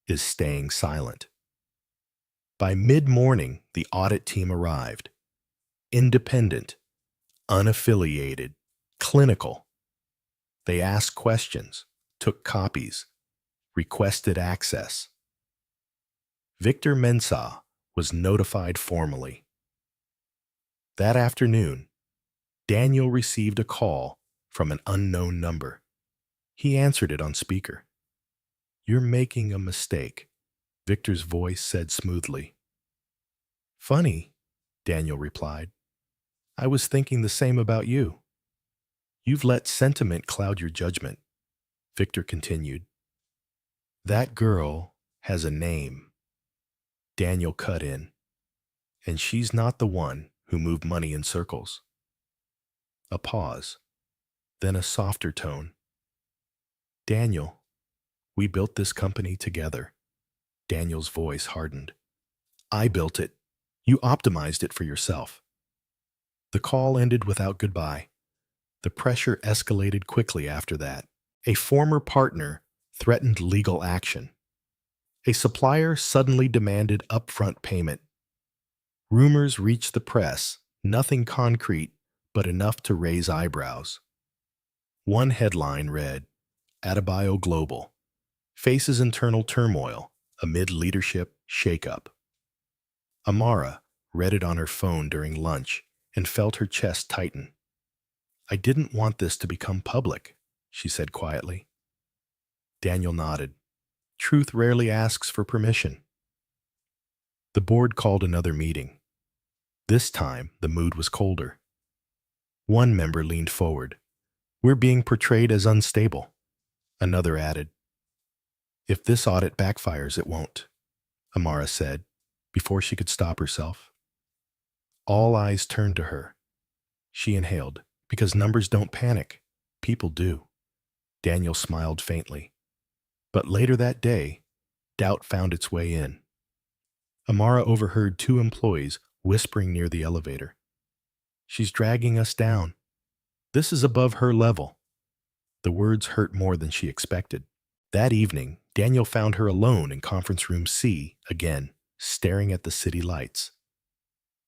is staying silent." By mid-morning, the audit team arrived. Independent, unaffiliated, clinical. They asked questions, took copies, requested access. Victor Mensah was notified formally. That afternoon, Daniel received a call from an unknown number. He answered it on speaker. "You're making a mistake," Victor's voice said smoothly. "Funny," Daniel replied. "I was thinking the same about you." "You've let sentiment cloud your judgment," Victor continued. "That girl has a name." Daniel cut in. "And she's not the one who moved money in circles." A pause, then a softer tone. "Daniel, we built this company together." Daniel's voice hardened. "I built it. You optimized it for yourself." The call ended without goodbye. The pressure escalated quickly after that. A former partner threatened legal action. A supplier suddenly demanded upfront payment. Rumors reached the press, nothing concrete, but enough to raise eyebrows. One headline read, "Adebayo Global faces internal turmoil amid leadership shakeup." Amara read it on her phone during lunch and felt her chest tighten. "I didn't want this to become public," she said quietly. Daniel nodded. Truth rarely asks for permission. The board called another meeting. This time, the mood was colder. One member leaned forward. "We're being portrayed as unstable." Another added, "If this audit backfires, it won't," Amara said, before she could stop herself. All eyes turned to her. She inhaled. "Because numbers don't panic. People do." Daniel smiled faintly. But later that day, doubt found its way in. Amara overheard two employees whispering near the elevator. "She's dragging us down. This is above her level." The words hurt more than she expected. That evening, Daniel found her alone in conference room C again, staring at the city lights.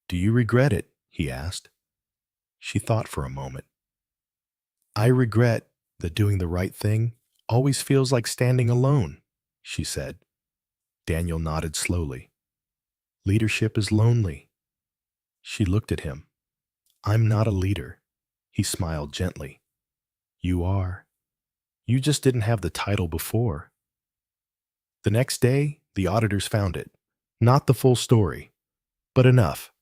"Do you regret it?" he asked. She thought for a moment. "I regret that doing the right thing always feels like standing alone," she said. Daniel nodded slowly. "Leadership is lonely." She looked at him. "I'm not a leader." He smiled gently. "You are. You just didn't have the title before." The next day, the auditors found it. Not the full story, but enough.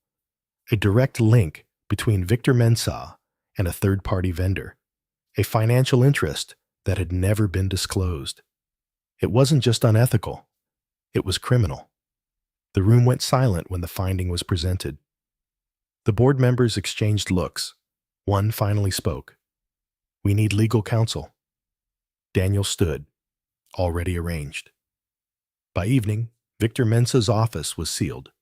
A direct link between Victor Mensah and a third-party vendor, a financial interest that had never been disclosed. It wasn't just unethical, it was criminal. The room went silent when the finding was presented. The board members exchanged looks. One finally spoke. "We need legal counsel." Daniel stood, already arranged. By evening, Victor Mensah's office was sealed,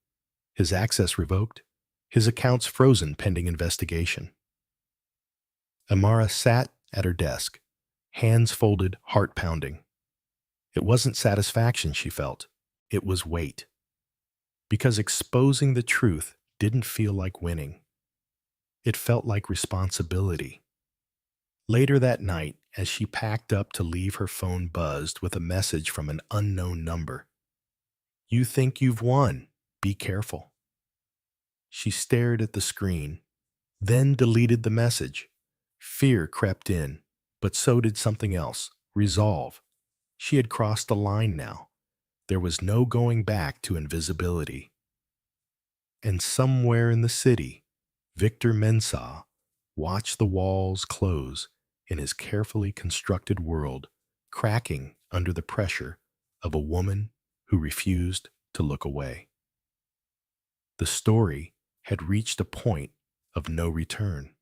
his access revoked, his accounts frozen pending investigation. Amara sat at her desk, hands folded, heart pounding. It wasn't satisfaction she felt, it was weight. Because exposing the truth didn't feel like winning. It felt like responsibility. Later that night, as she packed up to leave, her phone buzzed with a message from an unknown number. "You think you've won. Be careful." She stared at the screen, then deleted the message. Fear crept in, but so did something else, resolve. She had crossed the line now. There was no going back to invisibility. And somewhere in the city, Victor Mensah watched the walls close in his carefully constructed world, cracking under the pressure of a woman who refused to look away. The story had reached a point of no return,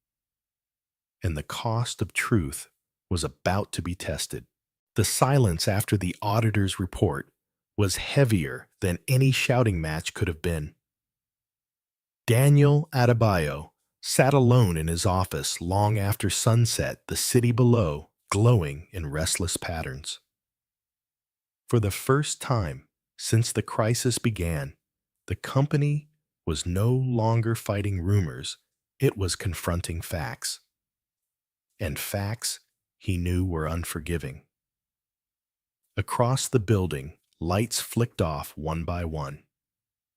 and the cost of truth was about to be tested. The silence after the auditor's report was heavier than any shouting match could have been. Daniel Adebayo sat alone in his office long after sunset, the city below glowing in restless patterns. For the first time since the crisis began, the company was no longer fighting rumors, it was confronting facts. And facts he knew were unforgiving. Across the building, lights flicked off one by one.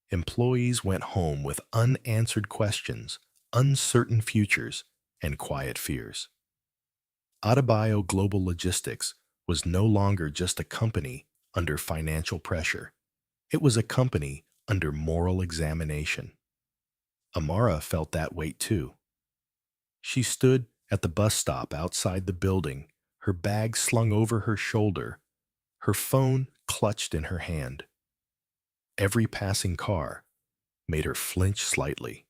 Employees went home with unanswered questions, uncertain futures, and quiet fears. Adebayo Global Logistics was no longer just a company under financial pressure. It was a company under moral examination. Amara felt that weight too. She stood at the bus stop outside the building, her bag slung over her shoulder, her phone clutched in her hand. Every passing car made her flinch slightly.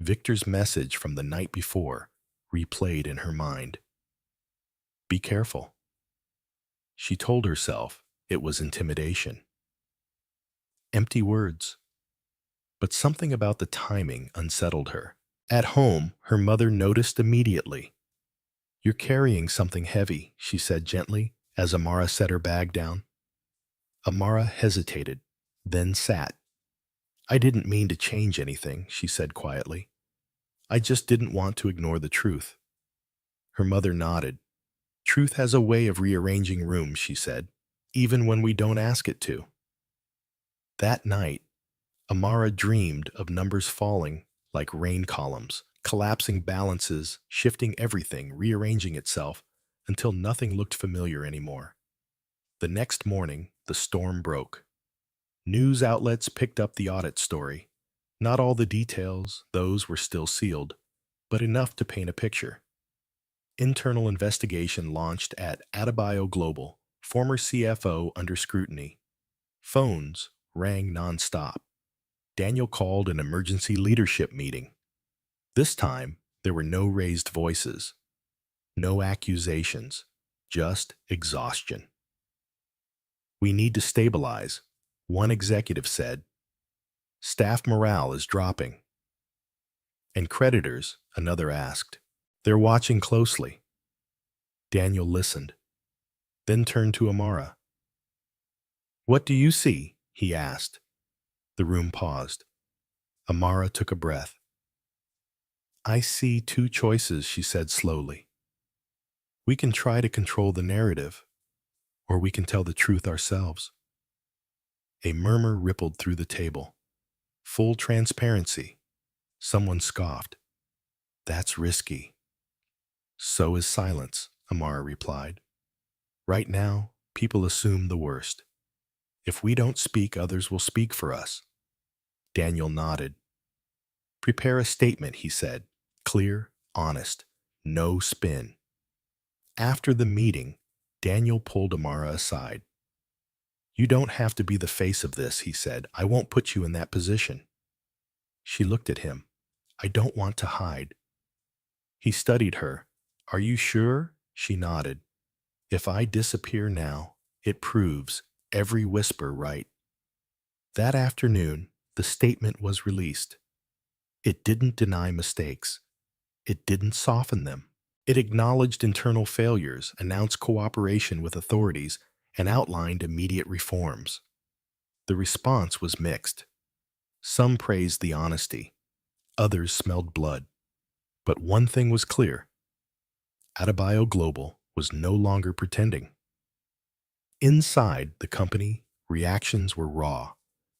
Victor's message from the night before replayed in her mind. "Be careful." She told herself it was intimidation. Empty words. But something about the timing unsettled her. At home, her mother noticed immediately. "You're carrying something heavy," she said gently as Amara set her bag down. Amara hesitated, then sat. "I didn't mean to change anything," she said quietly. "I just didn't want to ignore the truth." Her mother nodded. "Truth has a way of rearranging rooms," she said, "even when we don't ask it to." That night, Amara dreamed of numbers falling like rain columns, collapsing balances, shifting everything, rearranging itself until nothing looked familiar anymore. The next morning, the storm broke. News outlets picked up the audit story. Not all the details, those were still sealed, but enough to paint a picture. Internal investigation launched at Adebayo Global, former CFO under scrutiny. Phones rang nonstop. Daniel called an emergency leadership meeting. This time, there were no raised voices, no accusations, just exhaustion. "We need to stabilize," one executive said. "Staff morale is dropping." "And creditors," another asked. "They're watching closely." Daniel listened, then turned to Amara. "What do you see?" he asked. The room paused. Amara took a breath. "I see two choices," she said slowly. "We can try to control the narrative, or we can tell the truth ourselves." A murmur rippled through the table. "Full transparency." Someone scoffed. "That's risky." "So is silence," Amara replied. "Right now, people assume the worst. If we don't speak, others will speak for us." Daniel nodded. Prepare a statement, he said. Clear, honest, no spin. After the meeting, Daniel pulled Amara aside. You don't have to be the face of this, he said. I won't put you in that position. She looked at him. I don't want to hide. He studied her. Are you sure? She nodded. If I disappear now, it proves every whisper right. That afternoon, the statement was released. It didn't deny mistakes. It didn't soften them. It acknowledged internal failures, announced cooperation with authorities, and outlined immediate reforms. The response was mixed. Some praised the honesty. Others smelled blood. But one thing was clear. Adebayo Global was no longer pretending. Inside the company, reactions were raw.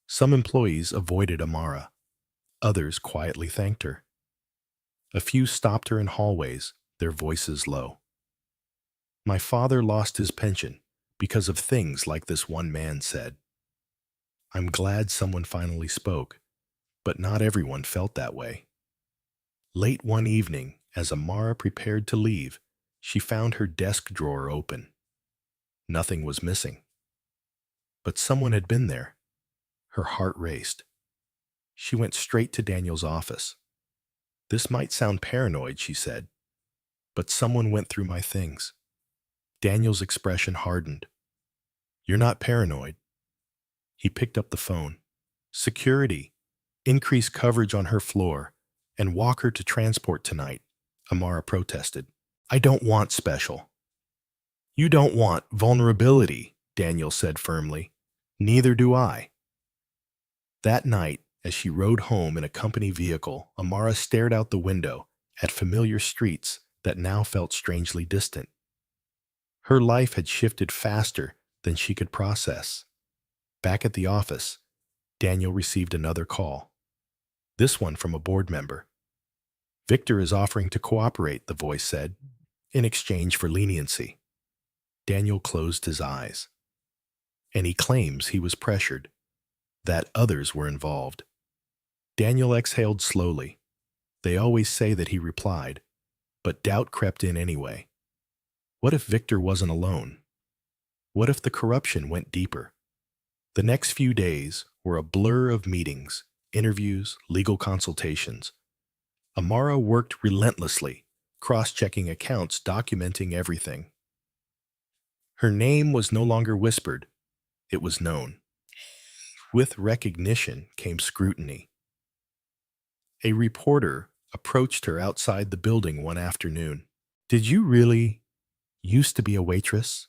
Some employees avoided Amara. Others quietly thanked her. A few stopped her in hallways, their voices low. My father lost his pension because of things like this, one man said. I'm glad someone finally spoke, but not everyone felt that way. Late one evening, as Amara prepared to leave, she found her desk drawer open. Nothing was missing. But someone had been there. Her heart raced. She went straight to Daniel's office. This might sound paranoid, she said, but someone went through my things. Daniel's expression hardened. You're not paranoid. He picked up the phone. Security. Increase coverage on her floor and walk her to transport tonight, Amara protested. I don't want special. You don't want vulnerability, Daniel said firmly. Neither do I. That night, as she rode home in a company vehicle, Amara stared out the window at familiar streets that now felt strangely distant. Her life had shifted faster than she could process. Back at the office, Daniel received another call. This one from a board member. Victor is offering to cooperate, the voice said, in exchange for leniency. Daniel closed his eyes. And he claims he was pressured, that others were involved. Daniel exhaled slowly. They always say that he replied, but doubt crept in anyway. What if Victor wasn't alone? What if the corruption went deeper? The next few days were a blur of meetings, interviews, legal consultations. Amara worked relentlessly, cross-checking accounts, documenting everything. Her name was no longer whispered. It was known. With recognition came scrutiny. A reporter approached her outside the building one afternoon. Did you really used to be a waitress?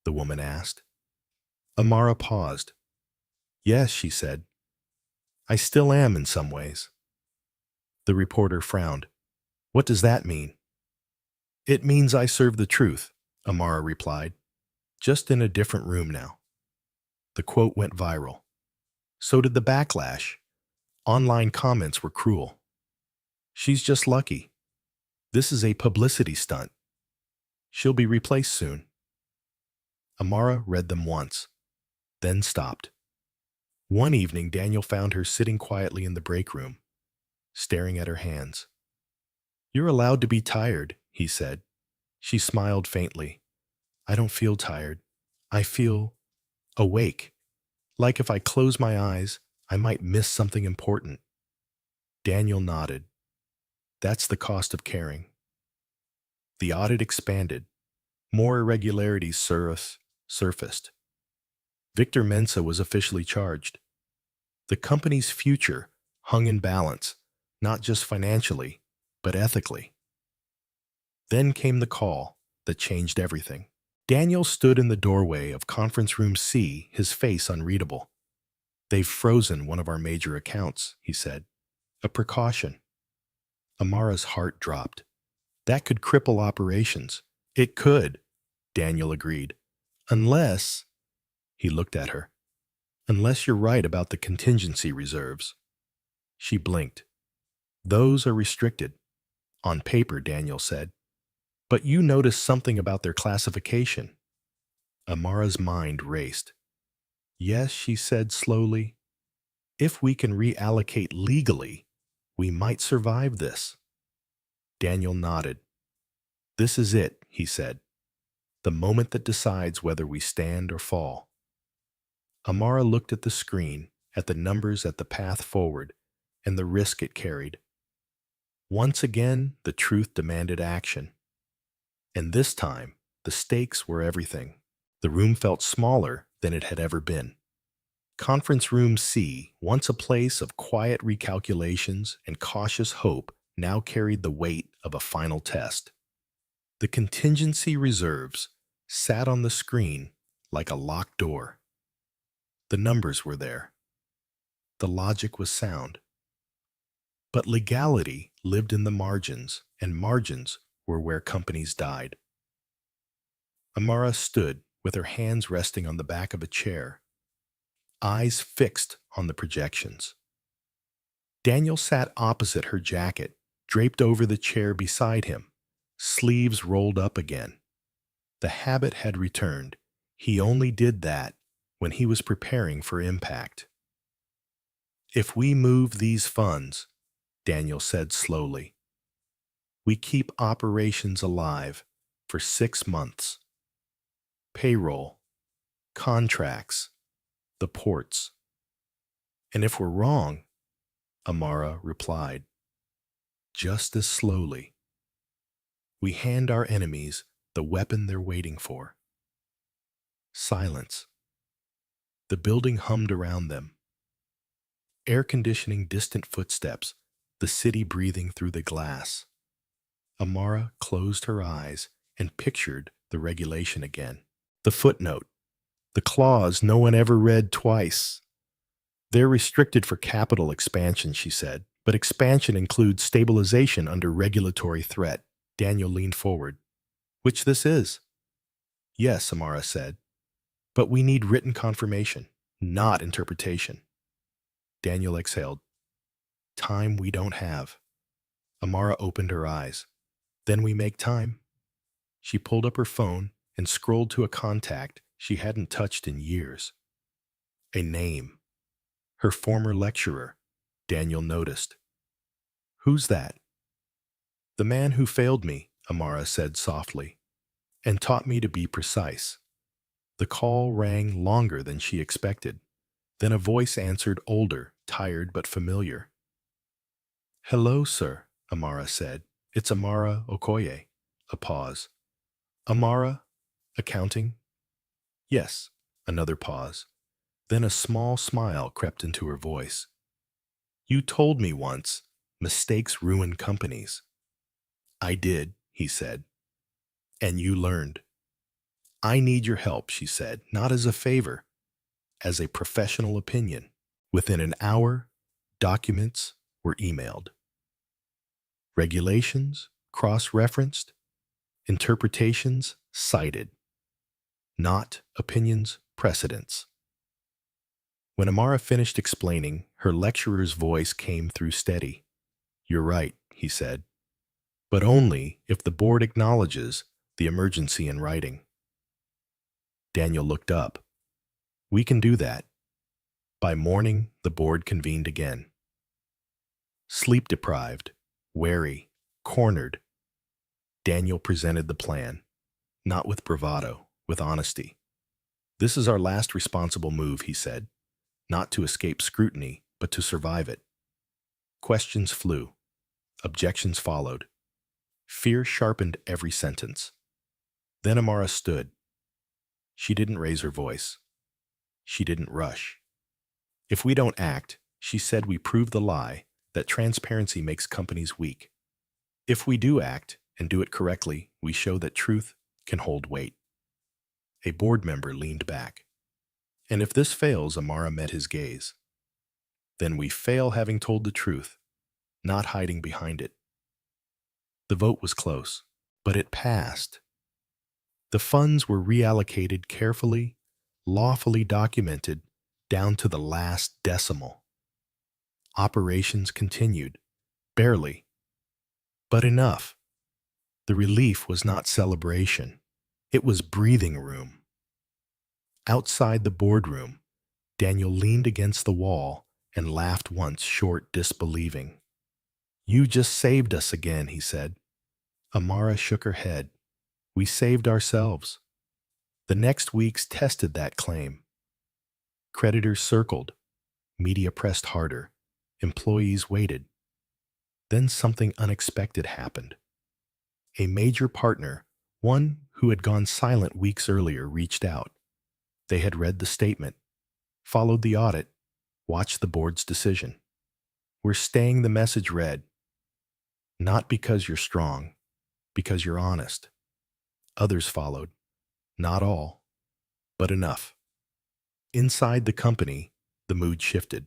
The woman asked. Amara paused. Yes, she said. I still am in some ways. The reporter frowned. What does that mean? It means I serve the truth, Amara replied, just in a different room now. The quote went viral. So did the backlash. Online comments were cruel. She's just lucky. This is a publicity stunt. She'll be replaced soon. Amara read them once, then stopped. One evening, Daniel found her sitting quietly in the break room, staring at her hands. You're allowed to be tired, he said. She smiled faintly. I don't feel tired. I feel awake. Like if I close my eyes, I might miss something important. Daniel nodded. That's the cost of caring. The audit expanded. More irregularities surfaced. Victor Mensa was officially charged. The company's future hung in balance, not just financially, but ethically. Then came the call that changed everything. Daniel stood in the doorway of conference room C, his face unreadable. They've frozen one of our major accounts, he said. A precaution. Amara's heart dropped. That could cripple operations. It could, Daniel agreed. Unless, he looked at her, unless you're right about the contingency reserves. She blinked. Those are restricted. On paper, Daniel said. But you noticed something about their classification. Amara's mind raced. Yes, she said slowly. If we can reallocate legally, We might survive this. Daniel nodded. This is it, he said. The moment that decides whether we stand or fall. Amara looked at the screen, at the numbers at the path forward, and the risk it carried. Once again, the truth demanded action. And this time, the stakes were everything. The room felt smaller than it had ever been. Conference Room C, once a place of quiet recalculations and cautious hope, now carried the weight of a final test. The contingency reserves sat on the screen like a locked door. The numbers were there. The logic was sound. But legality lived in the margins, and margins were where companies died. Amara stood with her hands resting on the back of a chair, eyes fixed on the projections. Daniel sat opposite her jacket, draped over the chair beside him, sleeves rolled up again. The habit had returned. He only did that when he was preparing for impact. If we move these funds, Daniel said slowly, we keep operations alive for 6 months. Payroll, contracts, the ports. And if we're wrong, Amara replied, just as slowly, we hand our enemies the weapon they're waiting for. Silence. The building hummed around them. Air conditioning distant footsteps, the city breathing through the glass. Amara closed her eyes and pictured the regulation again. The footnote. The clause no one ever read twice. They're restricted for capital expansion, she said, but expansion includes stabilization under regulatory threat. Daniel leaned forward. Which this is? Yes, Amara said, but we need written confirmation, not interpretation. Daniel exhaled. Time we don't have. Amara opened her eyes. Then we make time. She pulled up her phone and scrolled to a contact she hadn't touched in years. A name. Her former lecturer, Daniel noticed. Who's that? The man who failed me, Amara said softly, and taught me to be precise. The call rang longer than she expected. Then a voice answered, older, tired but familiar. Hello, sir, Amara said. It's Amara Okoye. A pause. Amara? Accounting? Yes. Another pause. Then a small smile crept into her voice. You told me once, mistakes ruin companies. I did, he said. And you learned. I need your help, she said, not as a favor, as a professional opinion. Within an hour, documents were emailed. Regulations cross-referenced, interpretations cited. Not opinions, precedents. When Amara finished explaining, her lecturer's voice came through steady. You're right, he said, but only if the board acknowledges the emergency in writing. Daniel looked up. We can do that. By morning, the board convened again. Sleep-deprived, wary, cornered, Daniel presented the plan, not with bravado, with honesty. This is our last responsible move, he said, not to escape scrutiny, but to survive it. Questions flew. Objections followed. Fear sharpened every sentence. Then Amara stood. She didn't raise her voice. She didn't rush. If we don't act, she said, we prove the lie that transparency makes companies weak. If we do act and do it correctly, we show that truth can hold weight. A board member leaned back. And if this fails, Amara met his gaze. Then we fail having told the truth, not hiding behind it. The vote was close, but it passed. The funds were reallocated carefully, lawfully documented, down to the last decimal. Operations continued, barely, but enough. The relief was not celebration. It was breathing room. Outside the boardroom, Daniel leaned against the wall and laughed once, short, disbelieving. You just saved us again, he said. Amara shook her head. We saved ourselves. The next weeks tested that claim. Creditors circled. Media pressed harder. Employees waited. Then something unexpected happened. A major partner, one who had gone silent weeks earlier, reached out. They had read the statement, followed the audit, watched the board's decision. We're staying, the message read. Not because you're strong, because you're honest. Others followed. Not all, but enough. Inside the company, the mood shifted.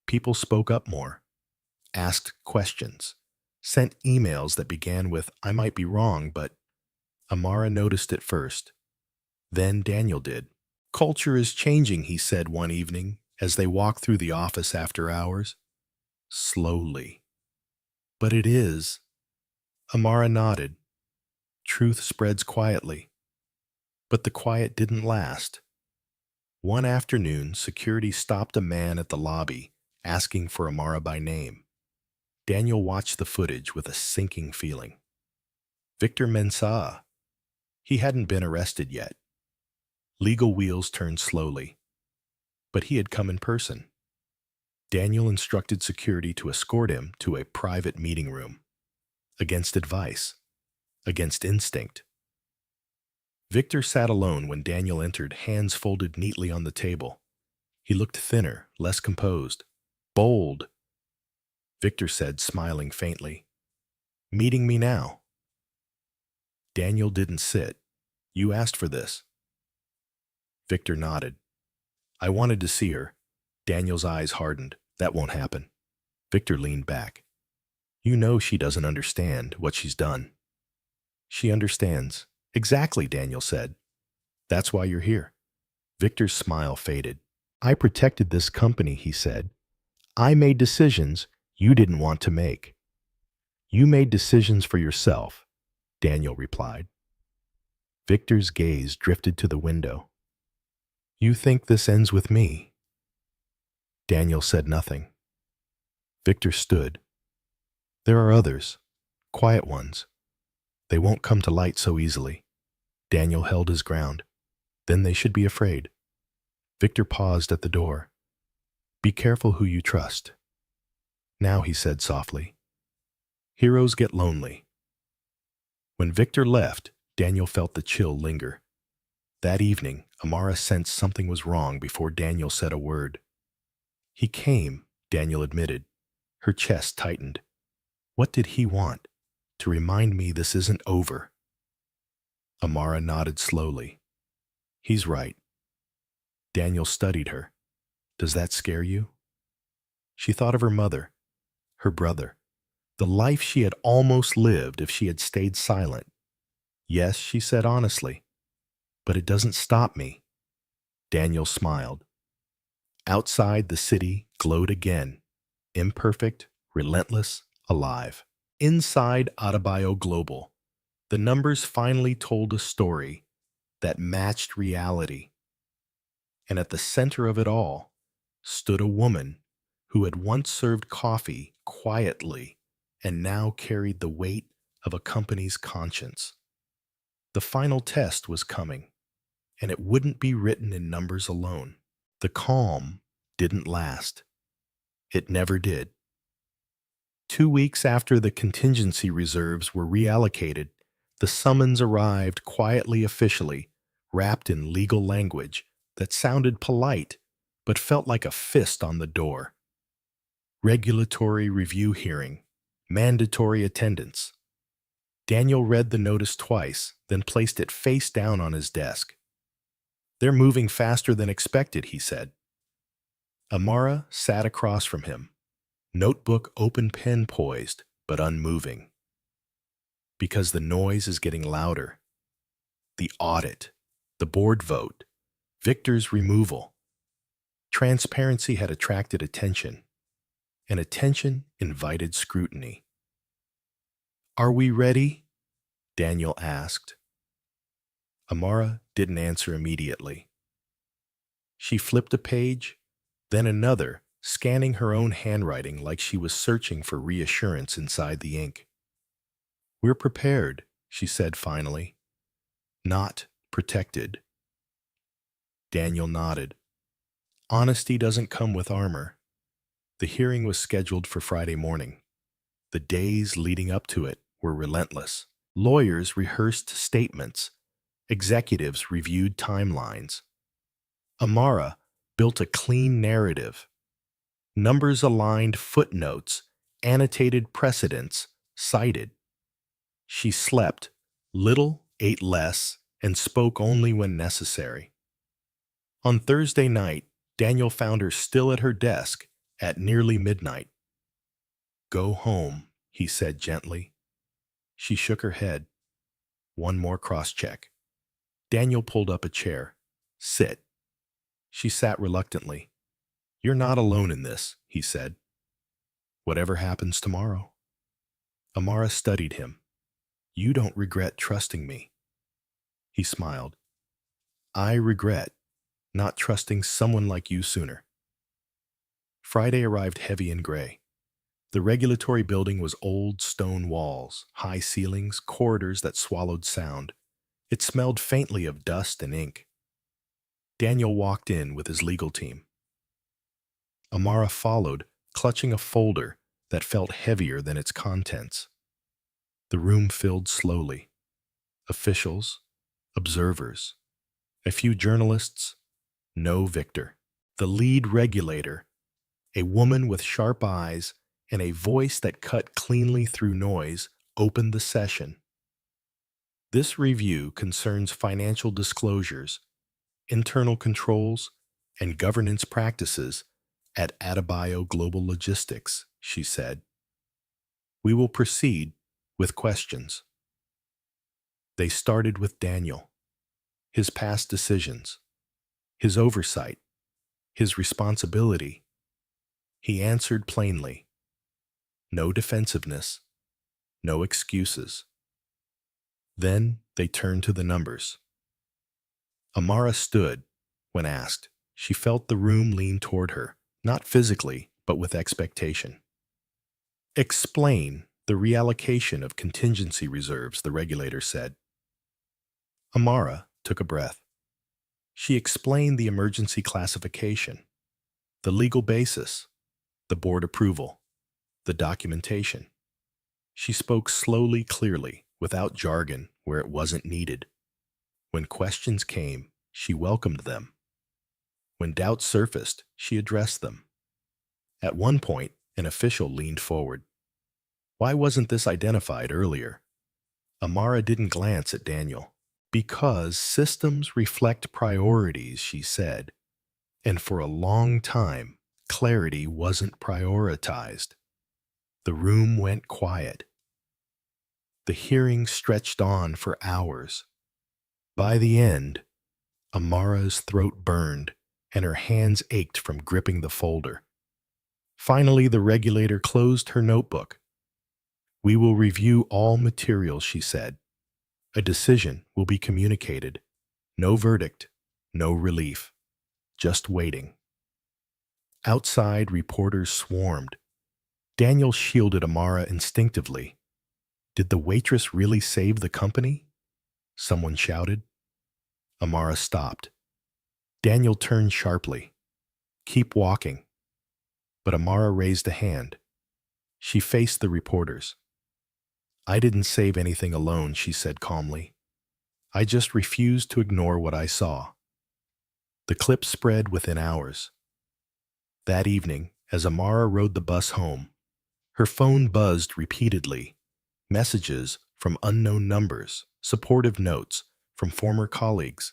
People spoke up more, asked questions, sent emails that began with, I might be wrong, but Amara noticed it first. Then Daniel did. Culture is changing, he said one evening as they walked through the office after hours. Slowly. But it is. Amara nodded. Truth spreads quietly. But the quiet didn't last. One afternoon, security stopped a man at the lobby, asking for Amara by name. Daniel watched the footage with a sinking feeling. Victor Mensah. He hadn't been arrested yet. Legal wheels turned slowly. But he had come in person. Daniel instructed security to escort him to a private meeting room. Against advice. Against instinct. Victor sat alone when Daniel entered, hands folded neatly on the table. He looked thinner, less composed. Bold. Victor said, smiling faintly, Meeting me now. Daniel didn't sit. You asked for this. Victor nodded. I wanted to see her. Daniel's eyes hardened. That won't happen. Victor leaned back. You know she doesn't understand what she's done. She understands. Exactly, Daniel said. That's why you're here. Victor's smile faded. I protected this company, he said. I made decisions you didn't want to make. You made decisions for yourself, Daniel replied. Victor's gaze drifted to the window. You think this ends with me? Daniel said nothing. Victor stood. There are others, quiet ones. They won't come to light so easily. Daniel held his ground. Then they should be afraid. Victor paused at the door. Be careful who you trust. Now, he said softly. Heroes get lonely. When Victor left, Daniel felt the chill linger. That evening, Amara sensed something was wrong before Daniel said a word. He came, Daniel admitted. Her chest tightened. What did he want? To remind me this isn't over. Amara nodded slowly. He's right. Daniel studied her. Does that scare you? She thought of her mother, her brother, the life she had almost lived if she had stayed silent. Yes, she said honestly, but it doesn't stop me. Daniel smiled. Outside, the city glowed again, imperfect, relentless, alive. Inside Adebayo Global, the numbers finally told a story that matched reality. And at the center of it all stood a woman who had once served coffee quietly and now carried the weight of a company's conscience. The final test was coming, and it wouldn't be written in numbers alone. The calm didn't last. It never did. 2 weeks after the contingency reserves were reallocated, the summons arrived quietly, officially, wrapped in legal language that sounded polite but felt like a fist on the door. Regulatory review hearing. Mandatory attendance. Daniel read the notice twice, then placed it face down on his desk. They're moving faster than expected, he said. Amara sat across from him, notebook open, pen poised, but unmoving. Because the noise is getting louder. The audit, the board vote, Victor's removal. Transparency had attracted attention, and attention invited scrutiny. Are we ready? Daniel asked. Amara didn't answer immediately. She flipped a page, then another, scanning her own handwriting like she was searching for reassurance inside the ink. "We're prepared," she said finally. "Not protected." Daniel nodded. Honesty doesn't come with armor. The hearing was scheduled for Friday morning. The days leading up to it were relentless. Lawyers rehearsed statements. Executives reviewed timelines. Amara built a clean narrative. Numbers aligned footnotes, annotated precedents, cited. She slept little, ate less, and spoke only when necessary. On Thursday night, Daniel found her still at her desk at nearly midnight. "Go home," he said gently. She shook her head. One more cross-check. Daniel pulled up a chair. "Sit." She sat reluctantly. "You're not alone in this," he said. "Whatever happens tomorrow." Amara studied him. "You don't regret trusting me." He smiled. "I regret not trusting someone like you sooner." Friday arrived heavy and gray. The regulatory building was old stone walls, high ceilings, corridors that swallowed sound. It smelled faintly of dust and ink. Daniel walked in with his legal team. Amara followed, clutching a folder that felt heavier than its contents. The room filled slowly. Officials, observers, a few journalists, no Victor. The lead regulator, a woman with sharp eyes and a voice that cut cleanly through noise, opened the session. "This review concerns financial disclosures, internal controls, and governance practices at Adebayo Global Logistics," she said. "We will proceed with questions." They started with Daniel, his past decisions, his oversight, his responsibility. He answered plainly. No defensiveness, no excuses. Then they turned to the numbers. Amara stood when asked. She felt the room lean toward her, not physically, but with expectation. "Explain the reallocation of contingency reserves," the regulator said. Amara took a breath. She explained the emergency classification, the legal basis, the board approval, the documentation. She spoke slowly, clearly, without jargon where it wasn't needed. When questions came, she welcomed them. When doubts surfaced, she addressed them. At one point, an official leaned forward. "Why wasn't this identified earlier?" Amara didn't glance at Daniel. "Because systems reflect priorities," she said. And for a long time, clarity wasn't prioritized. The room went quiet. The hearing stretched on for hours. By the end, Amara's throat burned, and her hands ached from gripping the folder. Finally, the regulator closed her notebook. "We will review all materials," she said. "A decision will be communicated. No verdict, no relief. Just waiting." Outside, reporters swarmed. Daniel shielded Amara instinctively. "Did the waitress really save the company?" someone shouted. Amara stopped. Daniel turned sharply. "Keep walking." But Amara raised a hand. She faced the reporters. "I didn't save anything alone," she said calmly. "I just refused to ignore what I saw." The clip spread within hours. That evening, as Amara rode the bus home, her phone buzzed repeatedly. Messages from unknown numbers, supportive notes from former colleagues,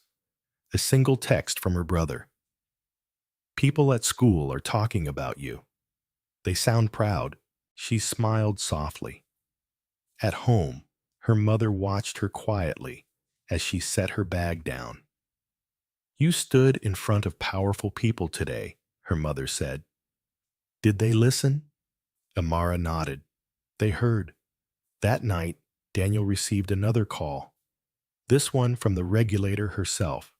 a single text from her brother. "People at school are talking about you. They sound proud." She smiled softly. At home, her mother watched her quietly as she set her bag down. "You stood in front of powerful people today," her mother said. "Did they listen?" Amara nodded. "They heard." That night, Daniel received another call, this one from the regulator herself.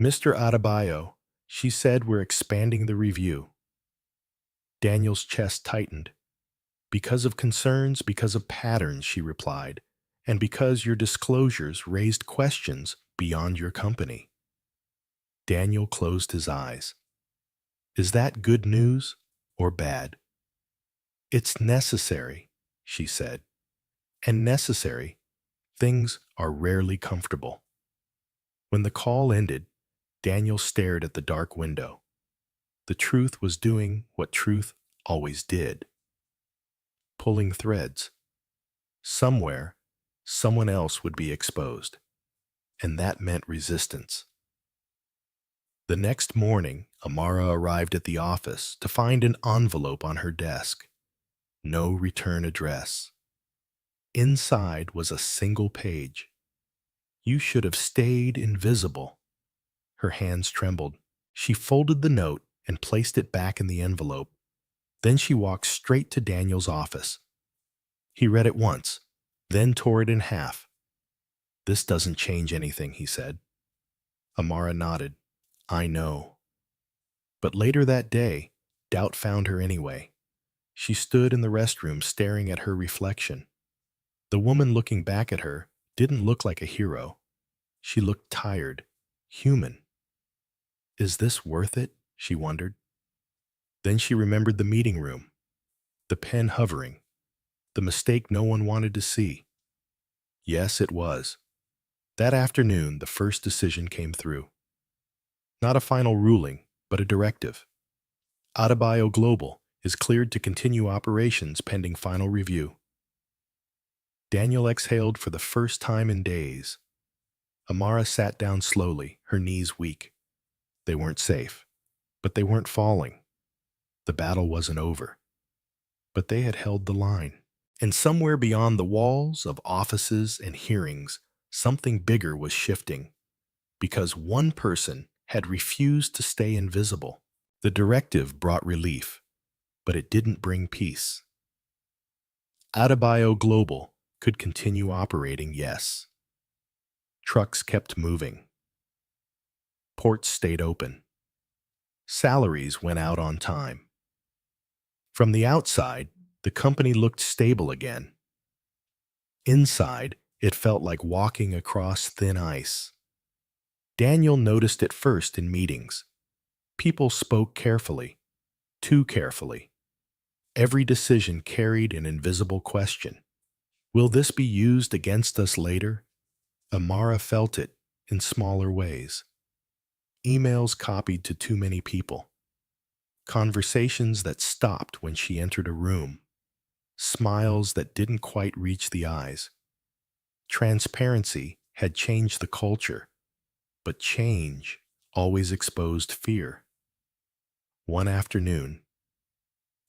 "Mr. Adebayo," she said, "we're expanding the review." Daniel's chest tightened. Because of concerns, because of patterns, she replied, and because your disclosures raised questions beyond your company. Daniel closed his eyes. Is that good news or bad? It's necessary, she said. And necessary, things are rarely comfortable. When the call ended, Daniel stared at the dark window. The truth was doing what truth always did, pulling threads. Somewhere, someone else would be exposed, and that meant resistance. The next morning, Amara arrived at the office to find an envelope on her desk. No return address. Inside was a single page. You should have stayed invisible. Her hands trembled. She folded the note and placed it back in the envelope. Then she walked straight to Daniel's office. He read it once, then tore it in half. This doesn't change anything, he said. Amara nodded. I know. But later that day, doubt found her anyway. She stood in the restroom staring at her reflection. The woman looking back at her didn't look like a hero. She looked tired, human. Is this worth it? She wondered. Then she remembered the meeting room, the pen hovering, the mistake no one wanted to see. Yes, it was. That afternoon, the first decision came through. Not a final ruling, but a directive. Adebayo Global is cleared to continue operations pending final review. Daniel exhaled for the first time in days. Amara sat down slowly, her knees weak. They weren't safe, but they weren't falling. The battle wasn't over, but they had held the line. And somewhere beyond the walls of offices and hearings, something bigger was shifting, because one person had refused to stay invisible. The directive brought relief, but it didn't bring peace. Adebayo Global could continue operating, yes. Trucks kept moving. Ports stayed open. Salaries went out on time. From the outside, the company looked stable again. Inside, it felt like walking across thin ice. Daniel noticed it first in meetings. People spoke carefully, too carefully. Every decision carried an invisible question. Will this be used against us later? Amara felt it in smaller ways. Emails copied to too many people. Conversations that stopped when she entered a room. Smiles that didn't quite reach the eyes. Transparency had changed the culture, but change always exposed fear. One afternoon,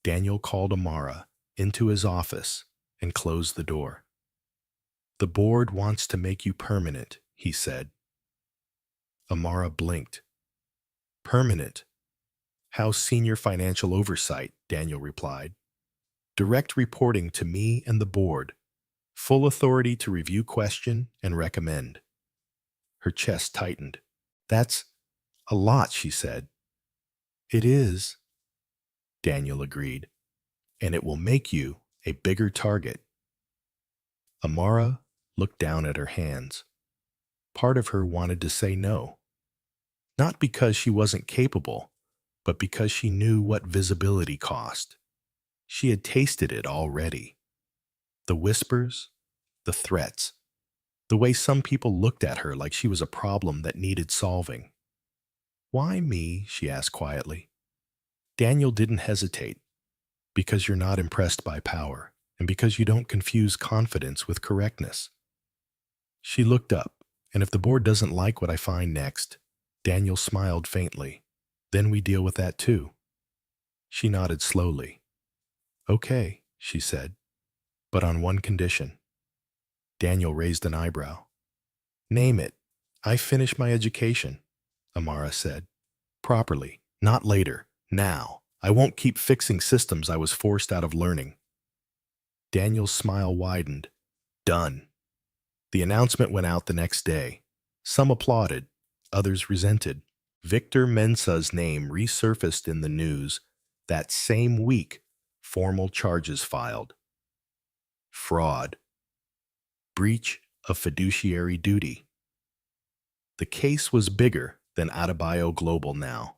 Daniel called Amara into his office and closed the door. The board wants to make you permanent, he said. Amara blinked. Permanent? How senior financial oversight, Daniel replied. Direct reporting to me and the board. Full authority to review, question, and recommend. Her chest tightened. That's a lot, she said. It is, Daniel agreed, and it will make you a bigger target. Amara looked down at her hands. Part of her wanted to say no. Not because she wasn't capable, but because she knew what visibility cost. She had tasted it already. The whispers, the threats, the way some people looked at her like she was a problem that needed solving. Why me? She asked quietly. Daniel didn't hesitate. Because you're not impressed by power, and because you don't confuse confidence with correctness. She looked up, and if the board doesn't like what I find next, Daniel smiled faintly. Then we deal with that too. She nodded slowly. Okay, she said, but on one condition. Daniel raised an eyebrow. Name it. I finished my education, Amara said. Properly, not later, now. I won't keep fixing systems I was forced out of learning. Daniel's smile widened. Done. The announcement went out the next day. Some applauded, others resented. Victor Mensa's name resurfaced in the news, That same week, formal charges filed. Fraud. Breach of fiduciary duty. The case was bigger than Adebayo Global now.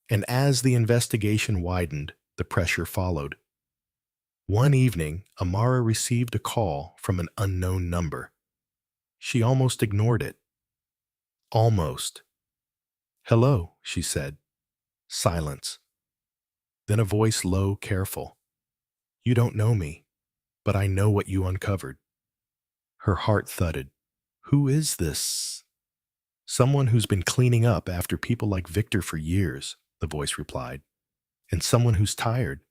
And as the investigation widened, the pressure followed. One evening, Amara received a call from an unknown number. She almost ignored it. Almost. "Hello," she said. Silence. Then a voice low, careful. "You don't know me, but I know what you uncovered." Her heart thudded. "Who is this?" "Someone who's been cleaning up after people like Victor for years," the voice replied. "And someone who's tired."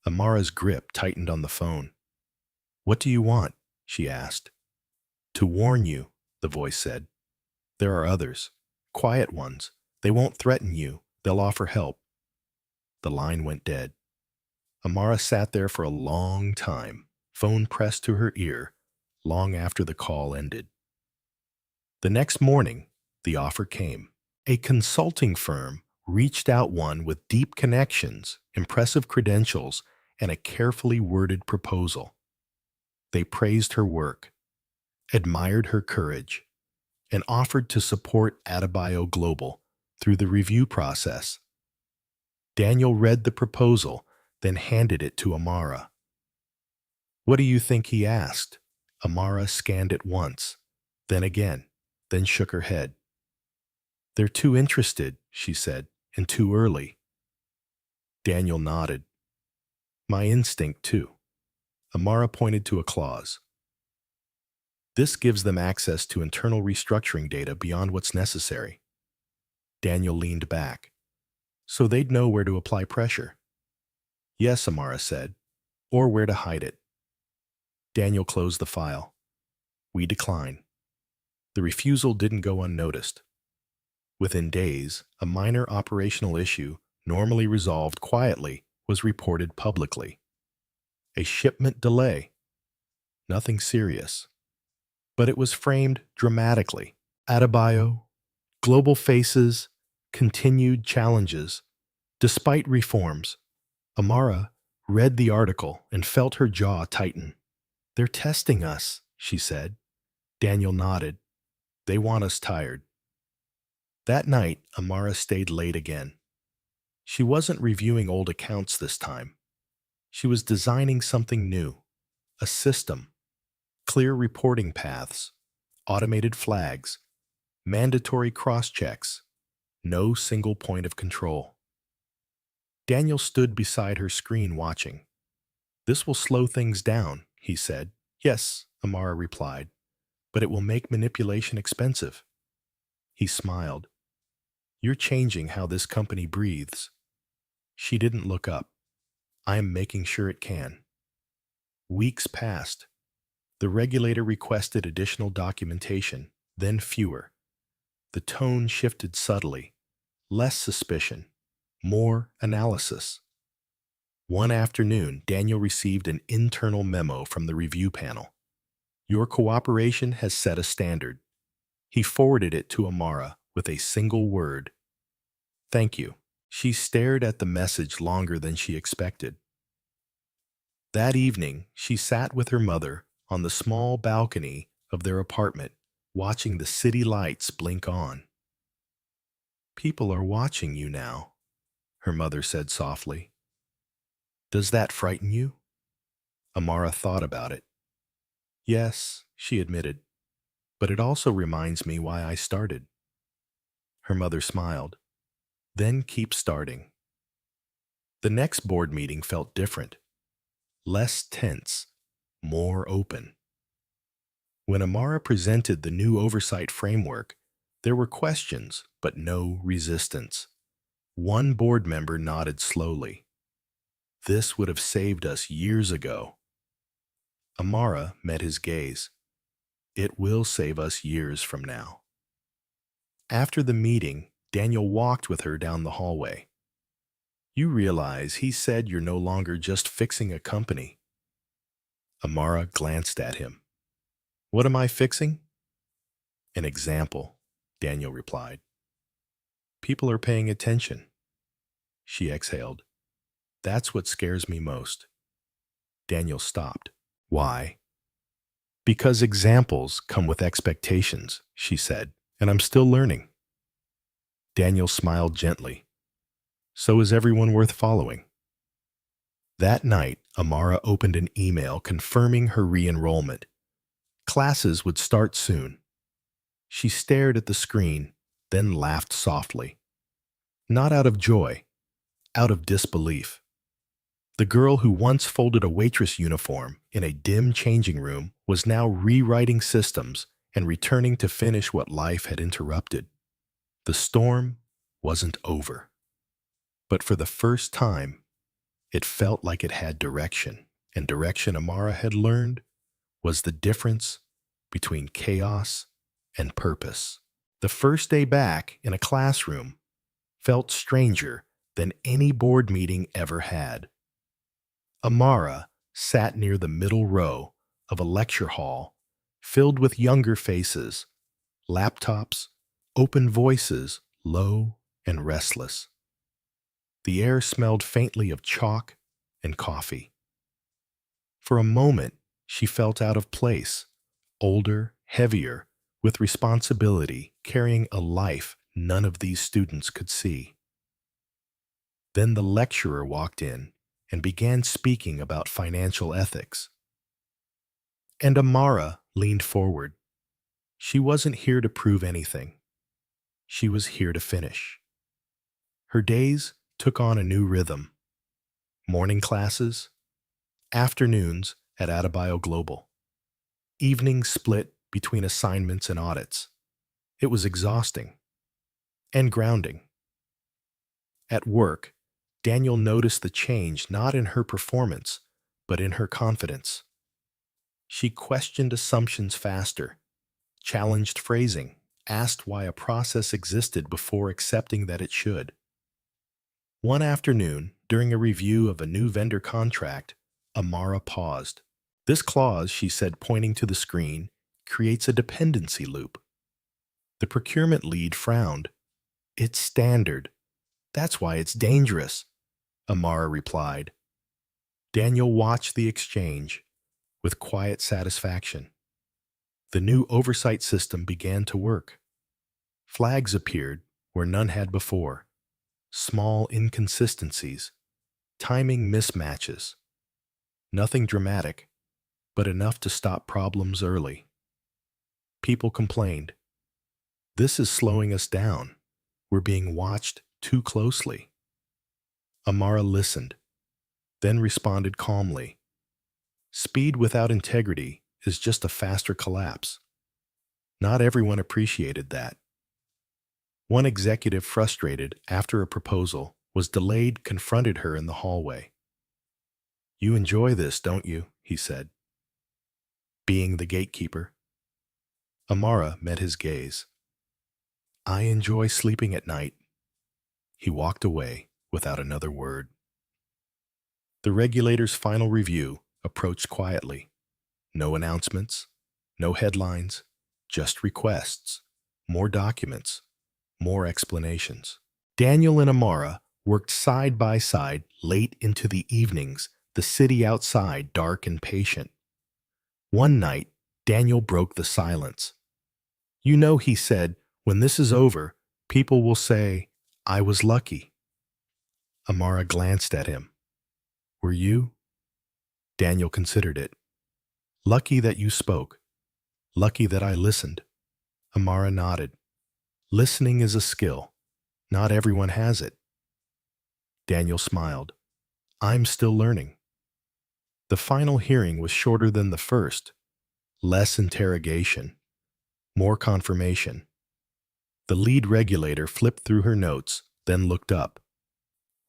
Amara's grip tightened on the phone. "What do you want?" she asked. "To warn you," the voice said. "There are others. Quiet ones. They won't threaten you. They'll offer help." The line went dead. Amara sat there for a long time, phone pressed to her ear, long after the call ended. The next morning, the offer came. A consulting firm reached out, one with deep connections, impressive credentials, and a carefully worded proposal. They praised her work, admired her courage, and offered to support Adebayo Global through the review process. Daniel read the proposal, then handed it to Amara. "What do you think?" he asked. Amara scanned it once, then again, then shook her head. "They're too interested," she said, "and too early." Daniel nodded. "My instinct, too." Amara pointed to a clause. "This gives them access to internal restructuring data beyond what's necessary." Daniel leaned back. "So they'd know where to apply pressure." "Yes," Amara said, "or where to hide it." Daniel closed the file. "We decline." The refusal didn't go unnoticed. Within days, a minor operational issue, normally resolved quietly, was reported publicly. A shipment delay. Nothing serious. But it was framed dramatically. Adebayo, global faces, continued challenges. Despite reforms, Amara read the article and felt her jaw tighten. "They're testing us," she said. Daniel nodded. "They want us tired." That night, Amara stayed late again. She wasn't reviewing old accounts this time. She was designing something new, a system, clear reporting paths, automated flags, mandatory cross-checks, no single point of control. Daniel stood beside her screen watching. "This will slow things down," he said. "Yes," Amara replied, "but it will make manipulation expensive." He smiled. "You're changing how this company breathes." She didn't look up. "I am making sure it can." Weeks passed. The regulator requested additional documentation, then fewer. The tone shifted subtly. Less suspicion, more analysis. One afternoon, Daniel received an internal memo from the review panel. "Your cooperation has set a standard." He forwarded it to Amara with a single word. "Thank you." She stared at the message longer than she expected. That evening, she sat with her mother on the small balcony of their apartment, watching the city lights blink on. "People are watching you now," her mother said softly. "Does that frighten you?" Amara thought about it. "Yes," she admitted, "but it also reminds me why I started." Her mother smiled. "Then keep starting." The next board meeting felt different. Less tense, more open. When Amara presented the new oversight framework, there were questions, but no resistance. One board member nodded slowly. "This would have saved us years ago." Amara met his gaze. "It will save us years from now." After the meeting, Daniel walked with her down the hallway. "You realize he said you're no longer just fixing a company." Amara glanced at him. "What am I fixing?" "An example," Daniel replied. "People are paying attention." She exhaled. That's what scares me most. Daniel stopped. Why? Because examples come with expectations, she said, and I'm still learning. Daniel smiled gently. So is everyone worth following? That night, Amara opened an email confirming her re-enrollment. Classes would start soon. She stared at the screen, then laughed softly. Not out of joy, out of disbelief. The girl who once folded a waitress uniform in a dim changing room was now rewriting systems and returning to finish what life had interrupted. The storm wasn't over. But for the first time, it felt like it had direction, and direction Amara had learned was the difference between chaos and purpose. The first day back in a classroom felt stranger than any board meeting ever had. Amara sat near the middle row of a lecture hall filled with younger faces, laptops, open voices, low and restless. The air smelled faintly of chalk and coffee. For a moment, she felt out of place, older, heavier, with responsibility, carrying a life none of these students could see. Then the lecturer walked in and began speaking about financial ethics. And Amara leaned forward. She wasn't here to prove anything. She was here to finish. Her days took on a new rhythm. Morning classes, afternoons at Adebayo Global, evenings split between assignments and audits. It was exhausting and grounding. At work, Daniel noticed the change not in her performance, but in her confidence. She questioned assumptions faster, challenged phrasing, asked why a process existed before accepting that it should. One afternoon, during a review of a new vendor contract, Amara paused. This clause, she said, pointing to the screen, creates a dependency loop. The procurement lead frowned. It's standard. That's why it's dangerous, Amara replied. Daniel watched the exchange with quiet satisfaction. The new oversight system began to work. Flags appeared where none had before. Small inconsistencies, timing mismatches. Nothing dramatic, but enough to stop problems early. People complained. This is slowing us down. We're being watched too closely. Amara listened, then responded calmly. Speed without integrity is just a faster collapse. Not everyone appreciated that. One executive, frustrated after a proposal was delayed, confronted her in the hallway. You enjoy this, don't you? He said. Being the gatekeeper. Amara met his gaze. I enjoy sleeping at night. He walked away without another word. The regulator's final review approached quietly. No announcements, no headlines, just requests, more documents, more explanations. Daniel and Amara worked side by side late into the evenings, the city outside dark and patient. One night, Daniel broke the silence. You know, he said, when this is over, people will say, I was lucky. Amara glanced at him. Were you? Daniel considered it. Lucky that you spoke. Lucky that I listened. Amara nodded. Listening is a skill. Not everyone has it. Daniel smiled. I'm still learning. The final hearing was shorter than the first. Less interrogation. More confirmation. The lead regulator flipped through her notes, then looked up.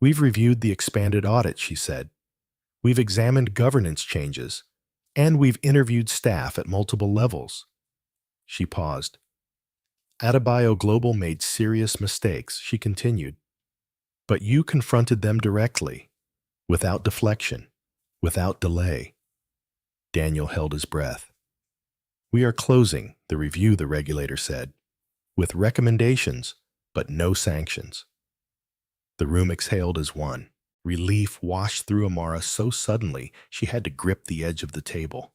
We've reviewed the expanded audit, she said. We've examined governance changes, and we've interviewed staff at multiple levels. She paused. Adebayo Global made serious mistakes, she continued. But you confronted them directly, without deflection, without delay. Daniel held his breath. We are closing the review, the regulator said, with recommendations, but no sanctions. The room exhaled as one. Relief washed through Amara so suddenly she had to grip the edge of the table.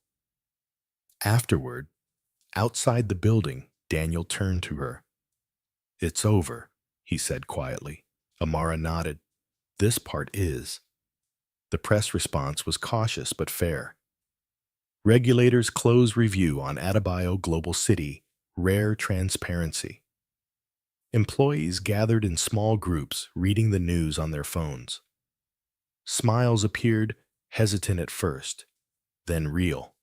Afterward, outside the building, Daniel turned to her. "It's over," he said quietly. Amara nodded. "This part is." The press response was cautious but fair. Regulators close review on Adebayo Global City, rare transparency. Employees gathered in small groups, reading the news on their phones. Smiles appeared, hesitant at first, then real.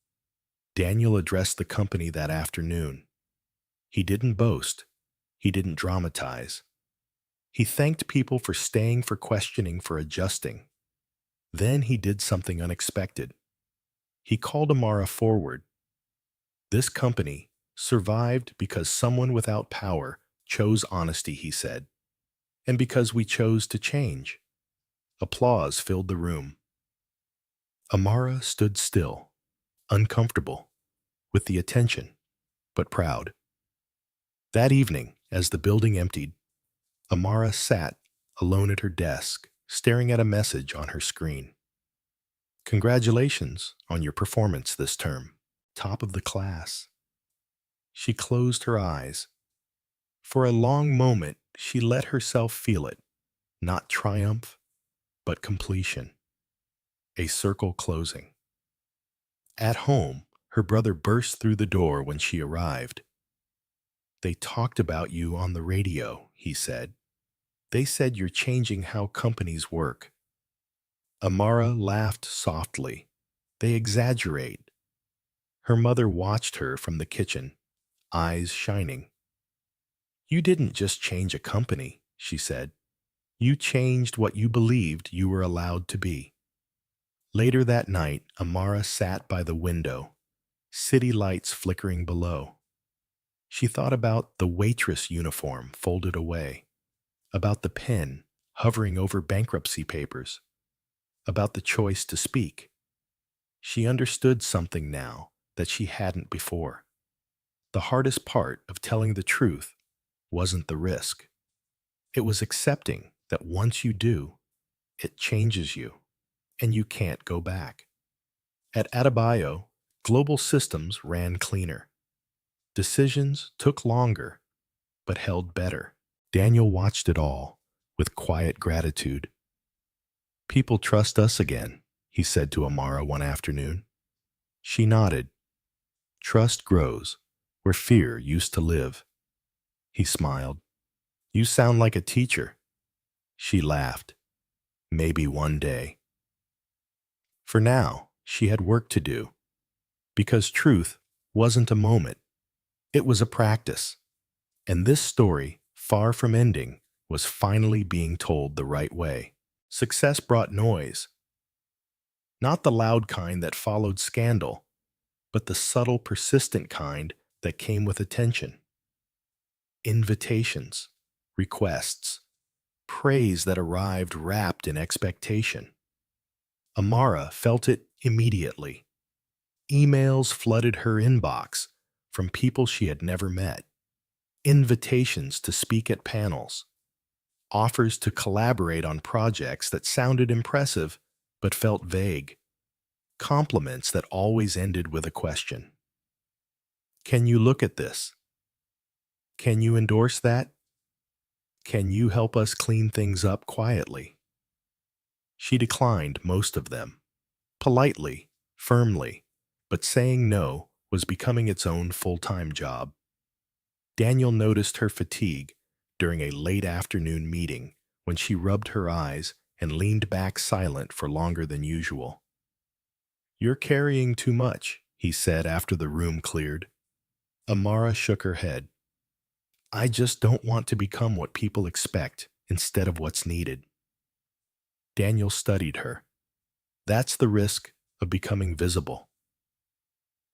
Daniel addressed the company that afternoon. He didn't boast. He didn't dramatize. He thanked people for staying, for questioning, for adjusting. Then he did something unexpected. He called Amara forward. "This company survived because someone without power chose honesty," he said, "and because we chose to change." Applause filled the room. Amara stood still, uncomfortable, with the attention, but proud. That evening, as the building emptied, Amara sat alone at her desk, staring at a message on her screen. "Congratulations on your performance this term. Top of the class." She closed her eyes. For a long moment, she let herself feel it, not triumph, but completion. A circle closing. At home, her brother burst through the door when she arrived. "They talked about you on the radio," he said. "They said you're changing how companies work." Amara laughed softly. "They exaggerate." Her mother watched her from the kitchen, eyes shining. "You didn't just change a company," she said. "You changed what you believed you were allowed to be." Later that night, Amara sat by the window, city lights flickering below. She thought about the waitress uniform folded away, about the pen hovering over bankruptcy papers, about the choice to speak. She understood something now that she hadn't before. The hardest part of telling the truth wasn't the risk. It was accepting that once you do, it changes you, and you can't go back. At Adebayo, global systems ran cleaner. Decisions took longer, but held better. Daniel watched it all with quiet gratitude. "People trust us again," he said to Amara one afternoon. She nodded. "Trust grows where fear used to live." He smiled. "You sound like a teacher." She laughed. "Maybe one day." For now, she had work to do, because truth wasn't a moment. It was a practice. And this story, far from ending, was finally being told the right way. Success brought noise. Not the loud kind that followed scandal, but the subtle, persistent kind that came with attention. Invitations, requests, praise that arrived wrapped in expectation. Amara felt it immediately. Emails flooded her inbox from people she had never met. Invitations to speak at panels. Offers to collaborate on projects that sounded impressive but felt vague. Compliments that always ended with a question. "Can you look at this? Can you endorse that? Can you help us clean things up quietly?" She declined most of them. Politely, firmly, but saying no was becoming its own full-time job. Daniel noticed her fatigue during a late afternoon meeting when she rubbed her eyes and leaned back silent for longer than usual. "You're carrying too much," he said after the room cleared. Amara shook her head. "I just don't want to become what people expect instead of what's needed." Daniel studied her. "That's the risk of becoming visible."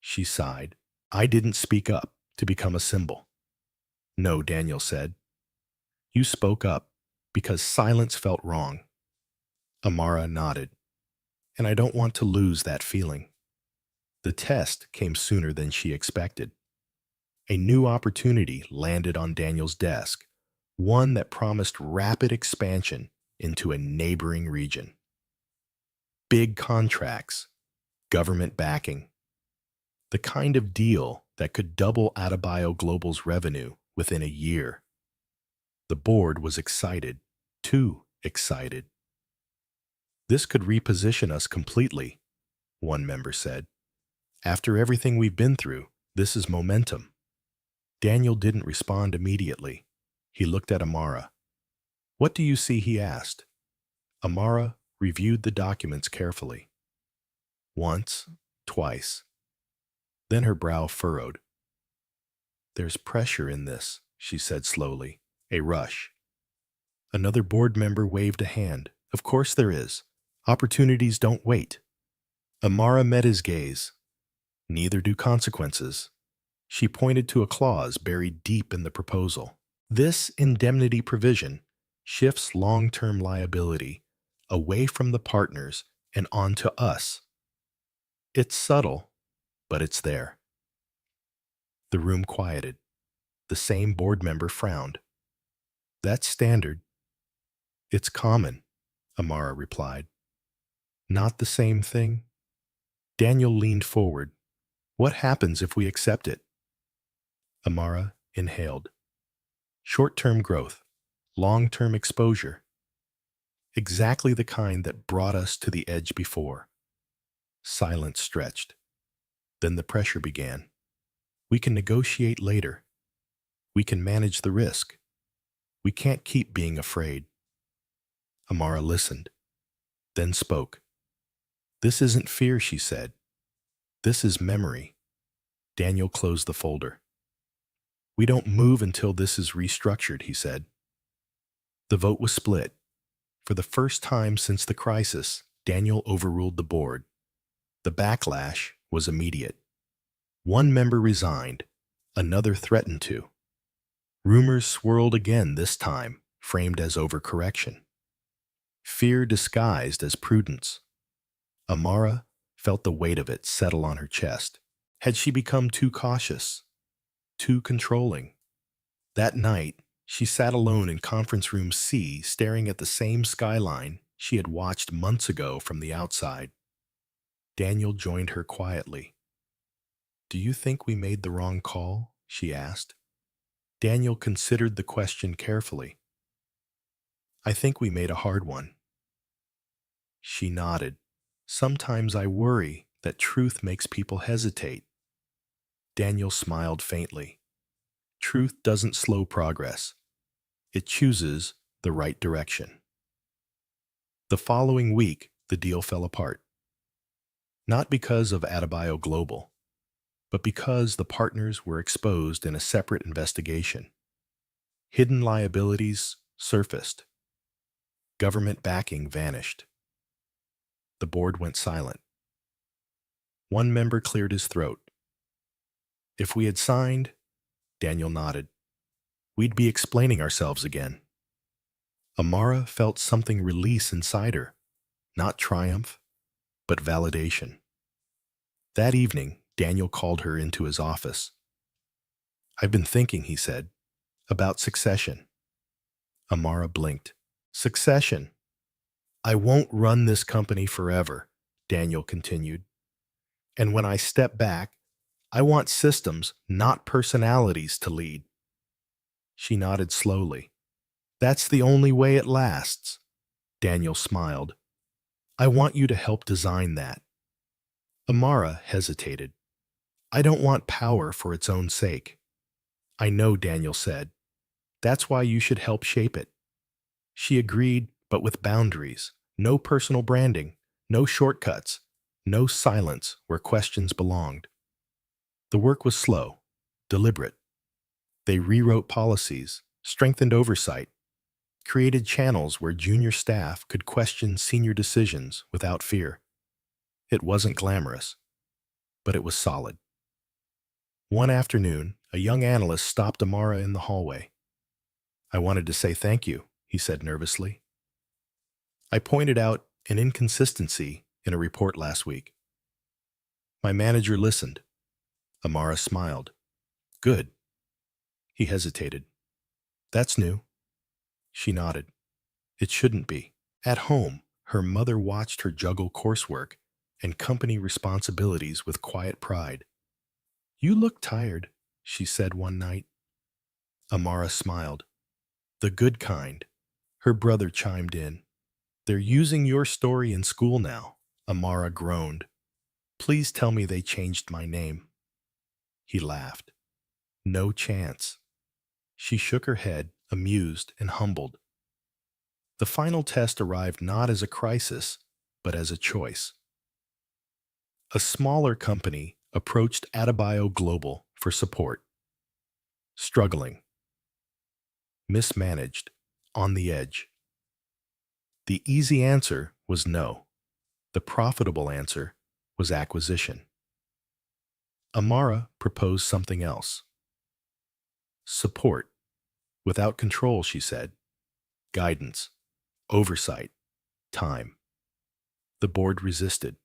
She sighed. "I didn't speak up to become a symbol." "No," Daniel said. "You spoke up because silence felt wrong." Amara nodded. "And I don't want to lose that feeling." The test came sooner than she expected. A new opportunity landed on Daniel's desk, one that promised rapid expansion into a neighboring region. Big contracts, government backing, the kind of deal that could double Adebayo Global's revenue within a year. The board was excited, too excited. This could reposition us completely, one member said. After everything we've been through, this is momentum. Daniel didn't respond immediately. He looked at Amara. What do you see? He asked. Amara reviewed the documents carefully. Once, twice. Then her brow furrowed. There's pressure in this, she said slowly. A rush. Another board member waved a hand. Of course there is. Opportunities don't wait. Amara met his gaze. Neither do consequences. She pointed to a clause buried deep in the proposal. This indemnity provision shifts long-term liability away from the partners and onto us. It's subtle, but it's there. The room quieted. The same board member frowned. That's standard. It's common, Amara replied. Not the same thing? Daniel leaned forward. What happens if we accept it? Amara inhaled. Short-term growth, long-term exposure. Exactly the kind that brought us to the edge before. Silence stretched. Then the pressure began. We can negotiate later. We can manage the risk. We can't keep being afraid. Amara listened, then spoke. This isn't fear, she said. This is memory. Daniel closed the folder. We don't move until this is restructured, he said. The vote was split. For the first time since the crisis, Daniel overruled the board. The backlash was immediate. One member resigned. Another threatened to. Rumors swirled again this time, framed as overcorrection. Fear disguised as prudence. Amara felt the weight of it settle on her chest. Had she become too cautious? Too controlling? That night, she sat alone in conference room C, staring at the same skyline she had watched months ago from the outside. Daniel joined her quietly. Do you think we made the wrong call? She asked. Daniel considered the question carefully. I think we made a hard one. She nodded. Sometimes I worry that truth makes people hesitate. Daniel smiled faintly. Truth doesn't slow progress. It chooses the right direction. The following week, the deal fell apart. Not because of Adebayo Global, but because the partners were exposed in a separate investigation. Hidden liabilities surfaced. Government backing vanished. The board went silent. One member cleared his throat. If we had signed, Daniel nodded, we'd be explaining ourselves again. Amara felt something release inside her, not triumph, but validation. That evening, Daniel called her into his office. I've been thinking, he said, about succession. Amara blinked. Succession. I won't run this company forever, Daniel continued. And when I step back, I want systems, not personalities, to lead. She nodded slowly. That's the only way it lasts. Daniel smiled. I want you to help design that. Amara hesitated. I don't want power for its own sake. I know, Daniel said. That's why you should help shape it. She agreed, but with boundaries. No personal branding, no shortcuts, no silence where questions belonged. The work was slow, deliberate. They rewrote policies, strengthened oversight, created channels where junior staff could question senior decisions without fear. It wasn't glamorous, but it was solid. One afternoon, a young analyst stopped Amara in the hallway. I wanted to say thank you, he said nervously. I pointed out an inconsistency in a report last week. My manager listened. Amara smiled. Good. He hesitated. That's new. She nodded. It shouldn't be. At home, Her mother watched her juggle coursework and company responsibilities with quiet pride. "You look tired," she said one night. Amara smiled. "The good kind." Her brother chimed in. "They're using your story in school now." Amara groaned. "Please tell me they changed my name." He laughed. "No chance." She shook her head, amused and humbled. The final test arrived not as a crisis, but as a choice. A smaller company approached Adebayo Global for support. Struggling, mismanaged, on the edge. The easy answer was no. The profitable answer was acquisition. Amara proposed something else. Support. Without control, she said. Guidance. Oversight. Time. The board resisted.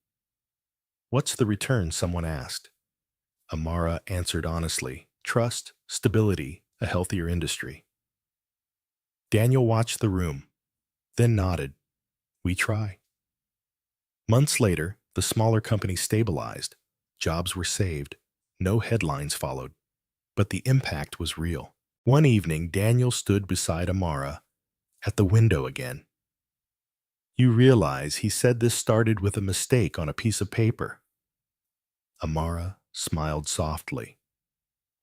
"What's the return?" someone asked. Amara answered honestly. Trust, stability, a healthier industry. Daniel watched the room, then nodded. "We try." Months later, the smaller company stabilized. Jobs were saved. No headlines followed. But the impact was real. One evening, Daniel stood beside Amara at the window again. "You realize," he said, "this started with a mistake on a piece of paper." Amara smiled softly.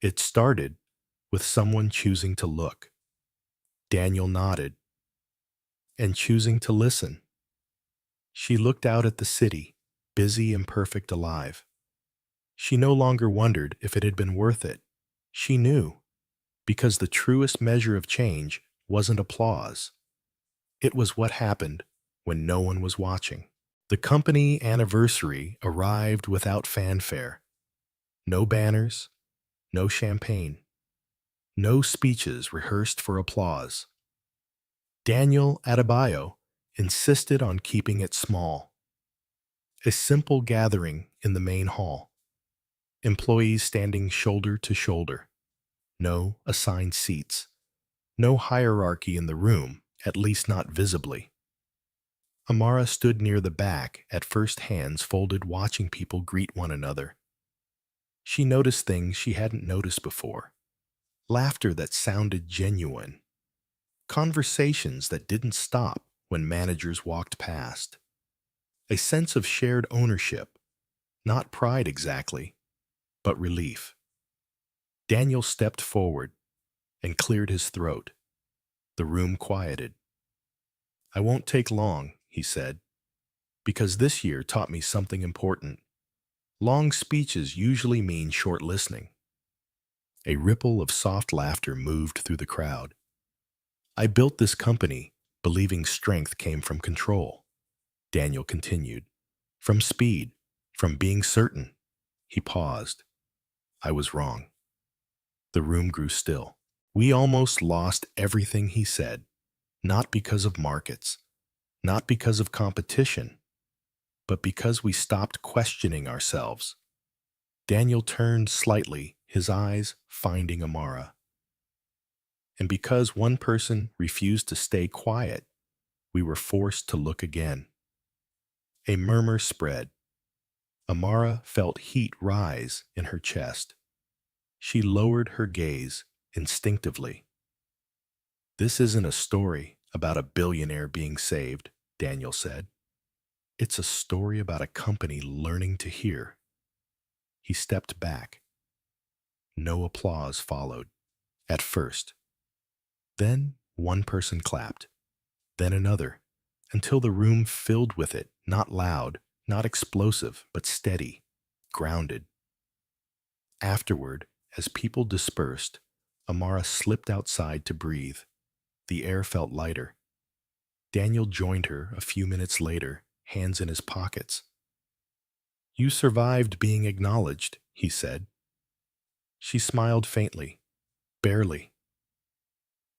"It started with someone choosing to look." Daniel nodded. "And choosing to listen." She looked out at the city, busy, imperfect, alive. She no longer wondered if it had been worth it. She knew, because the truest measure of change wasn't applause. It was what happened when no one was watching. The company anniversary arrived without fanfare. No banners, no champagne, no speeches rehearsed for applause. Daniel Adebayo insisted on keeping it small. A simple gathering in the main hall. Employees standing shoulder to shoulder. No assigned seats. No hierarchy in the room, at least not visibly. Amara stood near the back, at first hands folded, watching people greet one another. She noticed things she hadn't noticed before. Laughter that sounded genuine. Conversations that didn't stop when managers walked past. A sense of shared ownership. Not pride exactly, but relief. Daniel stepped forward and cleared his throat. The room quieted. "I won't take long," he said, "because this year taught me something important. Long speeches usually mean short listening." A ripple of soft laughter moved through the crowd. "I built this company believing strength came from control," Daniel continued. "From speed, from being certain." He paused. "I was wrong." The room grew still. "We almost lost everything," he said, "not because of markets, not because of competition, but because we stopped questioning ourselves." Daniel turned slightly, his eyes finding Amara. "And because one person refused to stay quiet, we were forced to look again." A murmur spread. Amara felt heat rise in her chest. She lowered her gaze instinctively. "This isn't a story about a billionaire being saved," Daniel said. "It's a story about a company learning to hear." He stepped back. No applause followed. At first. Then one person clapped. Then another, until the room filled with it, not loud, not explosive, but steady, grounded. Afterward, as people dispersed, Amara slipped outside to breathe. The air felt lighter. Daniel joined her a few minutes later, hands in his pockets. "You survived being acknowledged," he said. She smiled faintly. "Barely."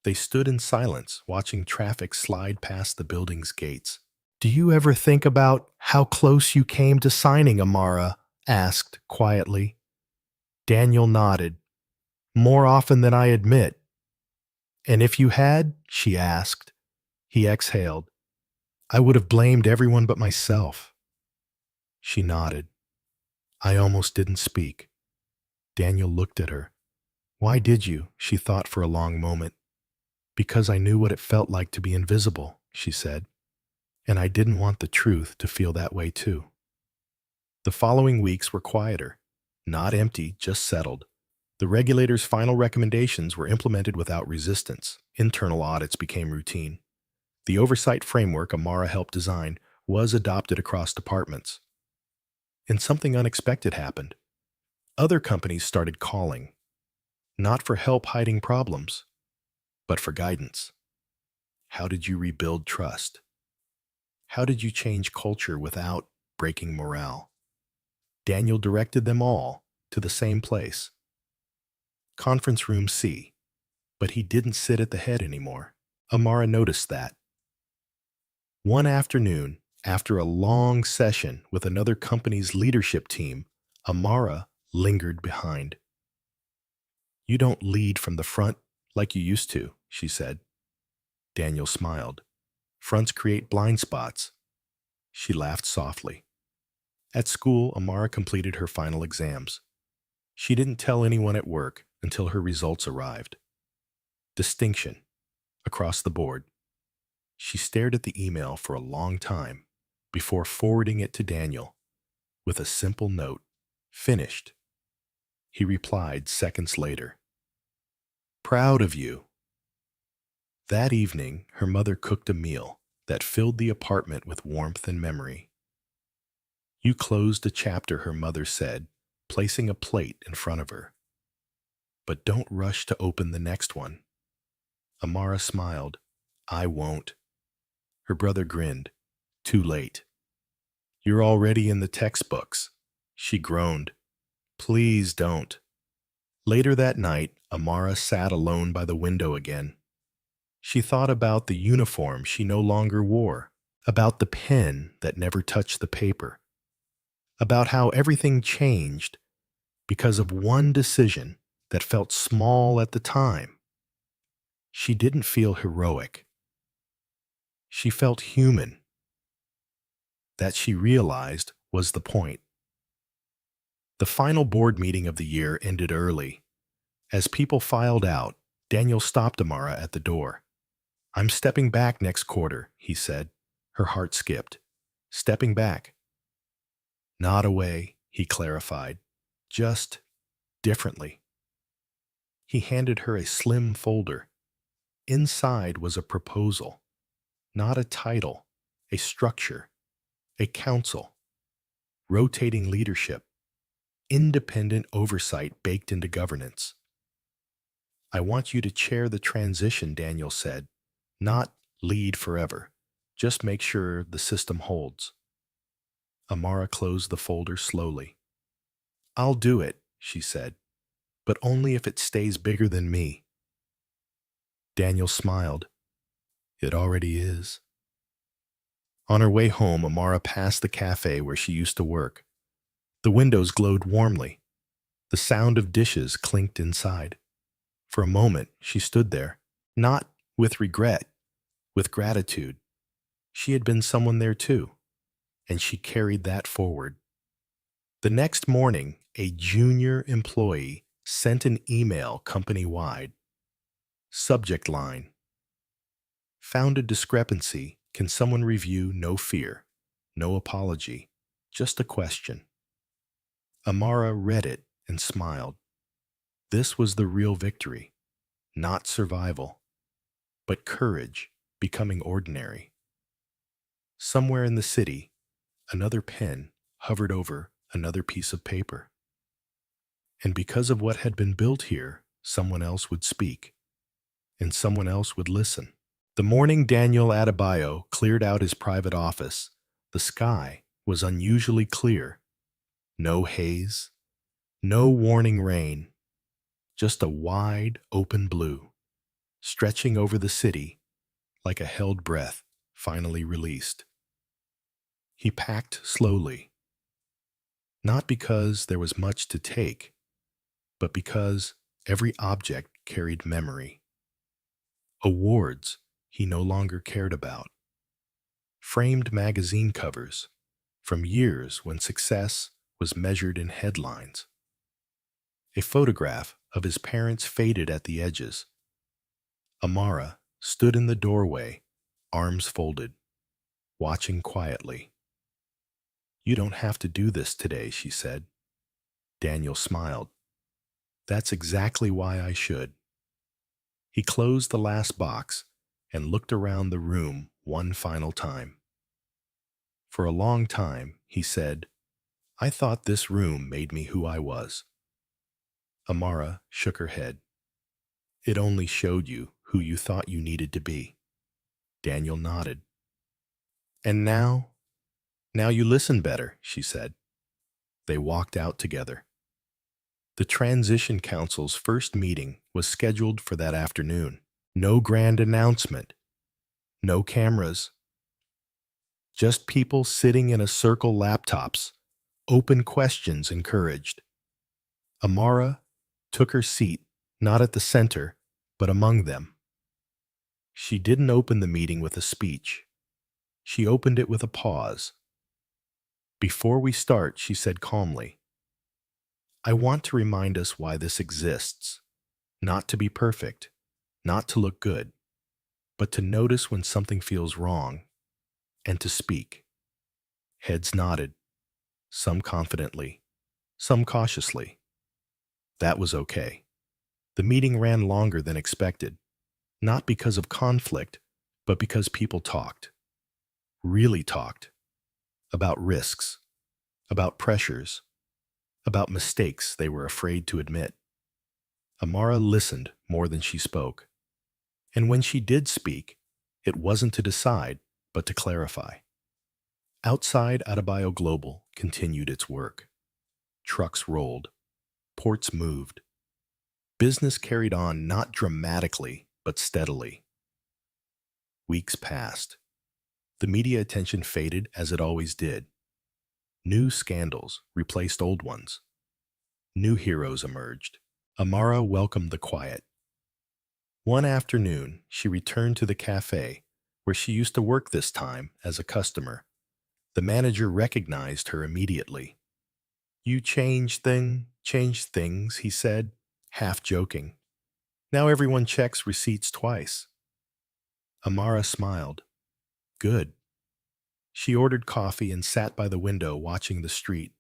They stood in silence, watching traffic slide past the building's gates. "Do you ever think about how close you came to signing?" Amara asked quietly. Daniel nodded. "More often than I admit." "And if you had?" she asked. He exhaled. I would have blamed everyone but myself. She nodded. I almost didn't speak. Daniel looked at her. Why did you? She thought for a long moment. Because I knew what it felt like to be invisible, she said. And I didn't want the truth to feel that way too. The following weeks were quieter. Not empty, just settled. The regulator's final recommendations were implemented without resistance. Internal audits became routine. The oversight framework Amara helped design was adopted across departments. And something unexpected happened. Other companies started calling, not for help hiding problems, but for guidance. How did you rebuild trust? How did you change culture without breaking morale? Daniel directed them all to the same place, Conference Room C, but he didn't sit at the head anymore. Amara noticed that. One afternoon, after a long session with another company's leadership team, Amara lingered behind. You don't lead from the front like you used to, she said. Daniel smiled. Fronts create blind spots. She laughed softly. At school, Amara completed her final exams. She didn't tell anyone at work until her results arrived. Distinction. Across the board. She stared at the email for a long time before forwarding it to Daniel with a simple note, finished. He replied seconds later. Proud of you. That evening, her mother cooked a meal that filled the apartment with warmth and memory. You closed a chapter, her mother said, placing a plate in front of her. But don't rush to open the next one. Amara smiled. I won't. Her brother grinned. Too late. You're already in the textbooks. She groaned. Please don't. Later that night, Amara sat alone by the window again. She thought about the uniform she no longer wore, about the pen that never touched the paper, about how everything changed because of one decision that felt small at the time. She didn't feel heroic. She felt human. That, she realized, was the point. The final board meeting of the year ended early. As people filed out, Daniel stopped Amara at the door. I'm stepping back next quarter, he said. Her heart skipped. Stepping back. Not away, he clarified. Just differently. He handed her a slim folder. Inside was a proposal. Not a title, a structure, a council, rotating leadership, independent oversight baked into governance. I want you to chair the transition, Daniel said, not lead forever. Just make sure the system holds. Amara closed the folder slowly. I'll do it, she said, but only if it stays bigger than me. Daniel smiled. It already is. On her way home, Amara passed the cafe where she used to work. The windows glowed warmly. The sound of dishes clinked inside. For a moment, she stood there, not with regret, with gratitude. She had been someone there too, and she carried that forward. The next morning, a junior employee sent an email company-wide. Subject line: Found a discrepancy. Can someone review? No fear, no apology, just a question. Amara read it and smiled. This was the real victory, not survival, but courage becoming ordinary. Somewhere in the city, another pen hovered over another piece of paper. And because of what had been built here, someone else would speak, and someone else would listen. The morning Daniel Adebayo cleared out his private office, the sky was unusually clear. No haze, no warning rain, just a wide, open blue, stretching over the city like a held breath finally released. He packed slowly, not because there was much to take, but because every object carried memory. Awards he no longer cared about. framed magazine covers from years when success was measured in headlines. A photograph of his parents faded at the edges. Amara stood in the doorway, arms folded, watching quietly. "You don't have to do this today," she said. Daniel smiled. "That's exactly why I should." He closed the last box and looked around the room one final time. "For a long time," he said, "I thought this room made me who I was." Amara shook her head. "It only showed you who you thought you needed to be." Daniel nodded. "And now you listen better," she said. They walked out together. The Transition Council's first meeting was scheduled for that afternoon. No grand announcement, no cameras, just people sitting in a circle, laptops, open questions encouraged. Amara took her seat, not at the center, but among them. She didn't open the meeting with a speech. She opened it with a pause. "Before we start," she said calmly, "I want to remind us why this exists. Not to be perfect, not to look good, but to notice when something feels wrong, and to speak." Heads nodded, some confidently, some cautiously. That was okay. The meeting ran longer than expected, not because of conflict, but because people talked. Really talked. About risks, about pressures, about mistakes they were afraid to admit. Amara listened more than she spoke. And when she did speak, it wasn't to decide, but to clarify. Outside, Adebayo Global continued its work. Trucks rolled. Ports moved. Business carried on not dramatically, but steadily. Weeks passed. The media attention faded as it always did. New scandals replaced old ones. New heroes emerged. Amara welcomed the quiet. One afternoon, she returned to the cafe, where she used to work this time as a customer. The manager recognized her immediately. "You changed things," he said, half joking. "Now everyone checks receipts twice." Amara smiled. "Good." She ordered coffee and sat by the window watching the street.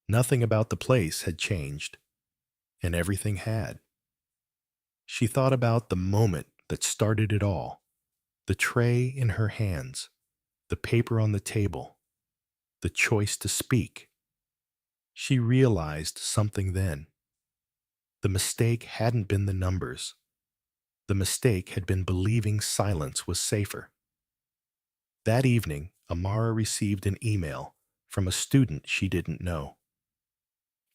Nothing about the place had changed, and everything had. She thought about the moment that started it all, the tray in her hands, the paper on the table, the choice to speak. She realized something then. The mistake hadn't been the numbers. The mistake had been believing silence was safer. That evening, Amara received an email from a student she didn't know.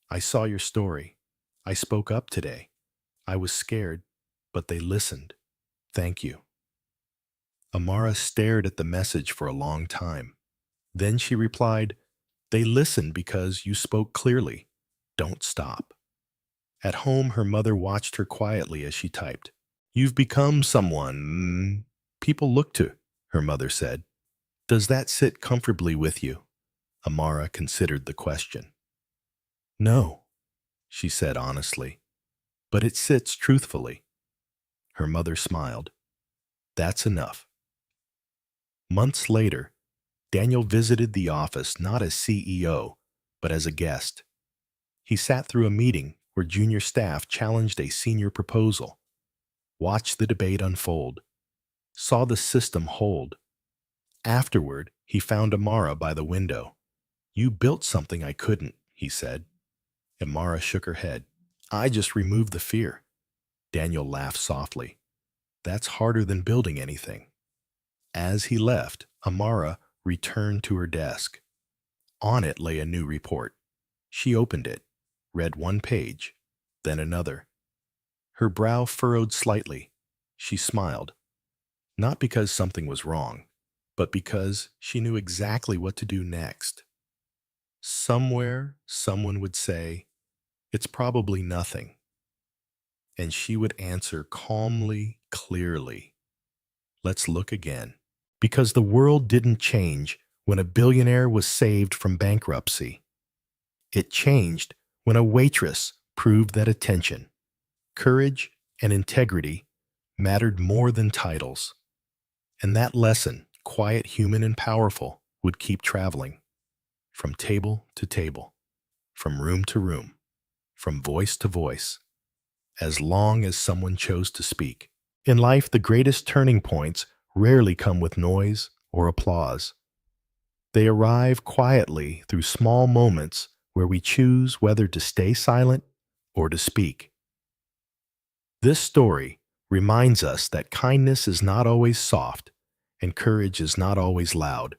"I saw your story. I spoke up today. I was scared, but they listened. Thank you." Amara stared at the message for a long time. Then she replied, "They listened because you spoke clearly. Don't stop." At home, her mother watched her quietly as she typed. "You've become someone people look to," her mother said. "Does that sit comfortably with you?" Amara considered the question. "No," she said honestly, "but it sits truthfully." Her mother smiled. "That's enough." Months later, Daniel visited the office not as CEO, but as a guest. He sat through a meeting where junior staff challenged a senior proposal, watched the debate unfold, saw the system hold. Afterward, he found Amara by the window. "You built something I couldn't," he said. Amara shook her head. "I just removed the fear." Daniel laughed softly. "That's harder than building anything." As he left, Amara returned to her desk. On it lay a new report. She opened it, read one page, then another. Her brow furrowed slightly. She smiled. Not because something was wrong, but because she knew exactly what to do next. Somewhere, someone would say, "It's probably nothing." And she would answer calmly, clearly, "Let's look again." Because the world didn't change when a billionaire was saved from bankruptcy. It changed when a waitress proved that attention, courage, and integrity mattered more than titles. And that lesson, quiet, human, and powerful, would keep traveling from table to table, from room to room, from voice to voice, as long as someone chose to speak. In life, the greatest turning points rarely come with noise or applause. They arrive quietly through small moments where we choose whether to stay silent or to speak. This story reminds us that kindness is not always soft and courage is not always loud.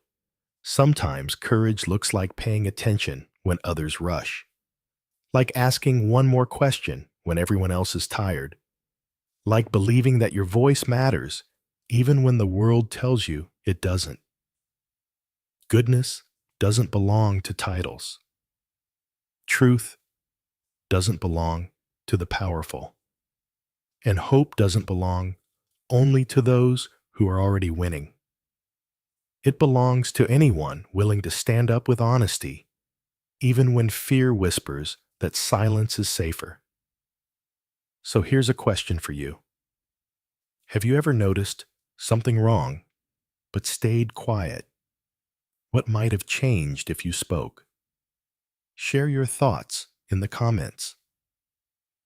Sometimes courage looks like paying attention when others rush, like asking one more question when everyone else is tired, like believing that your voice matters even when the world tells you it doesn't. Goodness doesn't belong to titles. Truth doesn't belong to the powerful. And hope doesn't belong only to those who are already winning. It belongs to anyone willing to stand up with honesty, even when fear whispers that silence is safer. So here's a question for you. Have you ever noticed something wrong, but stayed quiet? What might have changed if you spoke? Share your thoughts in the comments.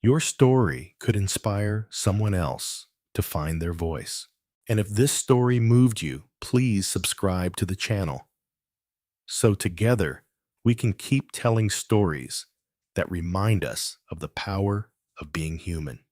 Your story could inspire someone else to find their voice. And if this story moved you, please subscribe to the channel. So together, we can keep telling stories that remind us of the power of being human.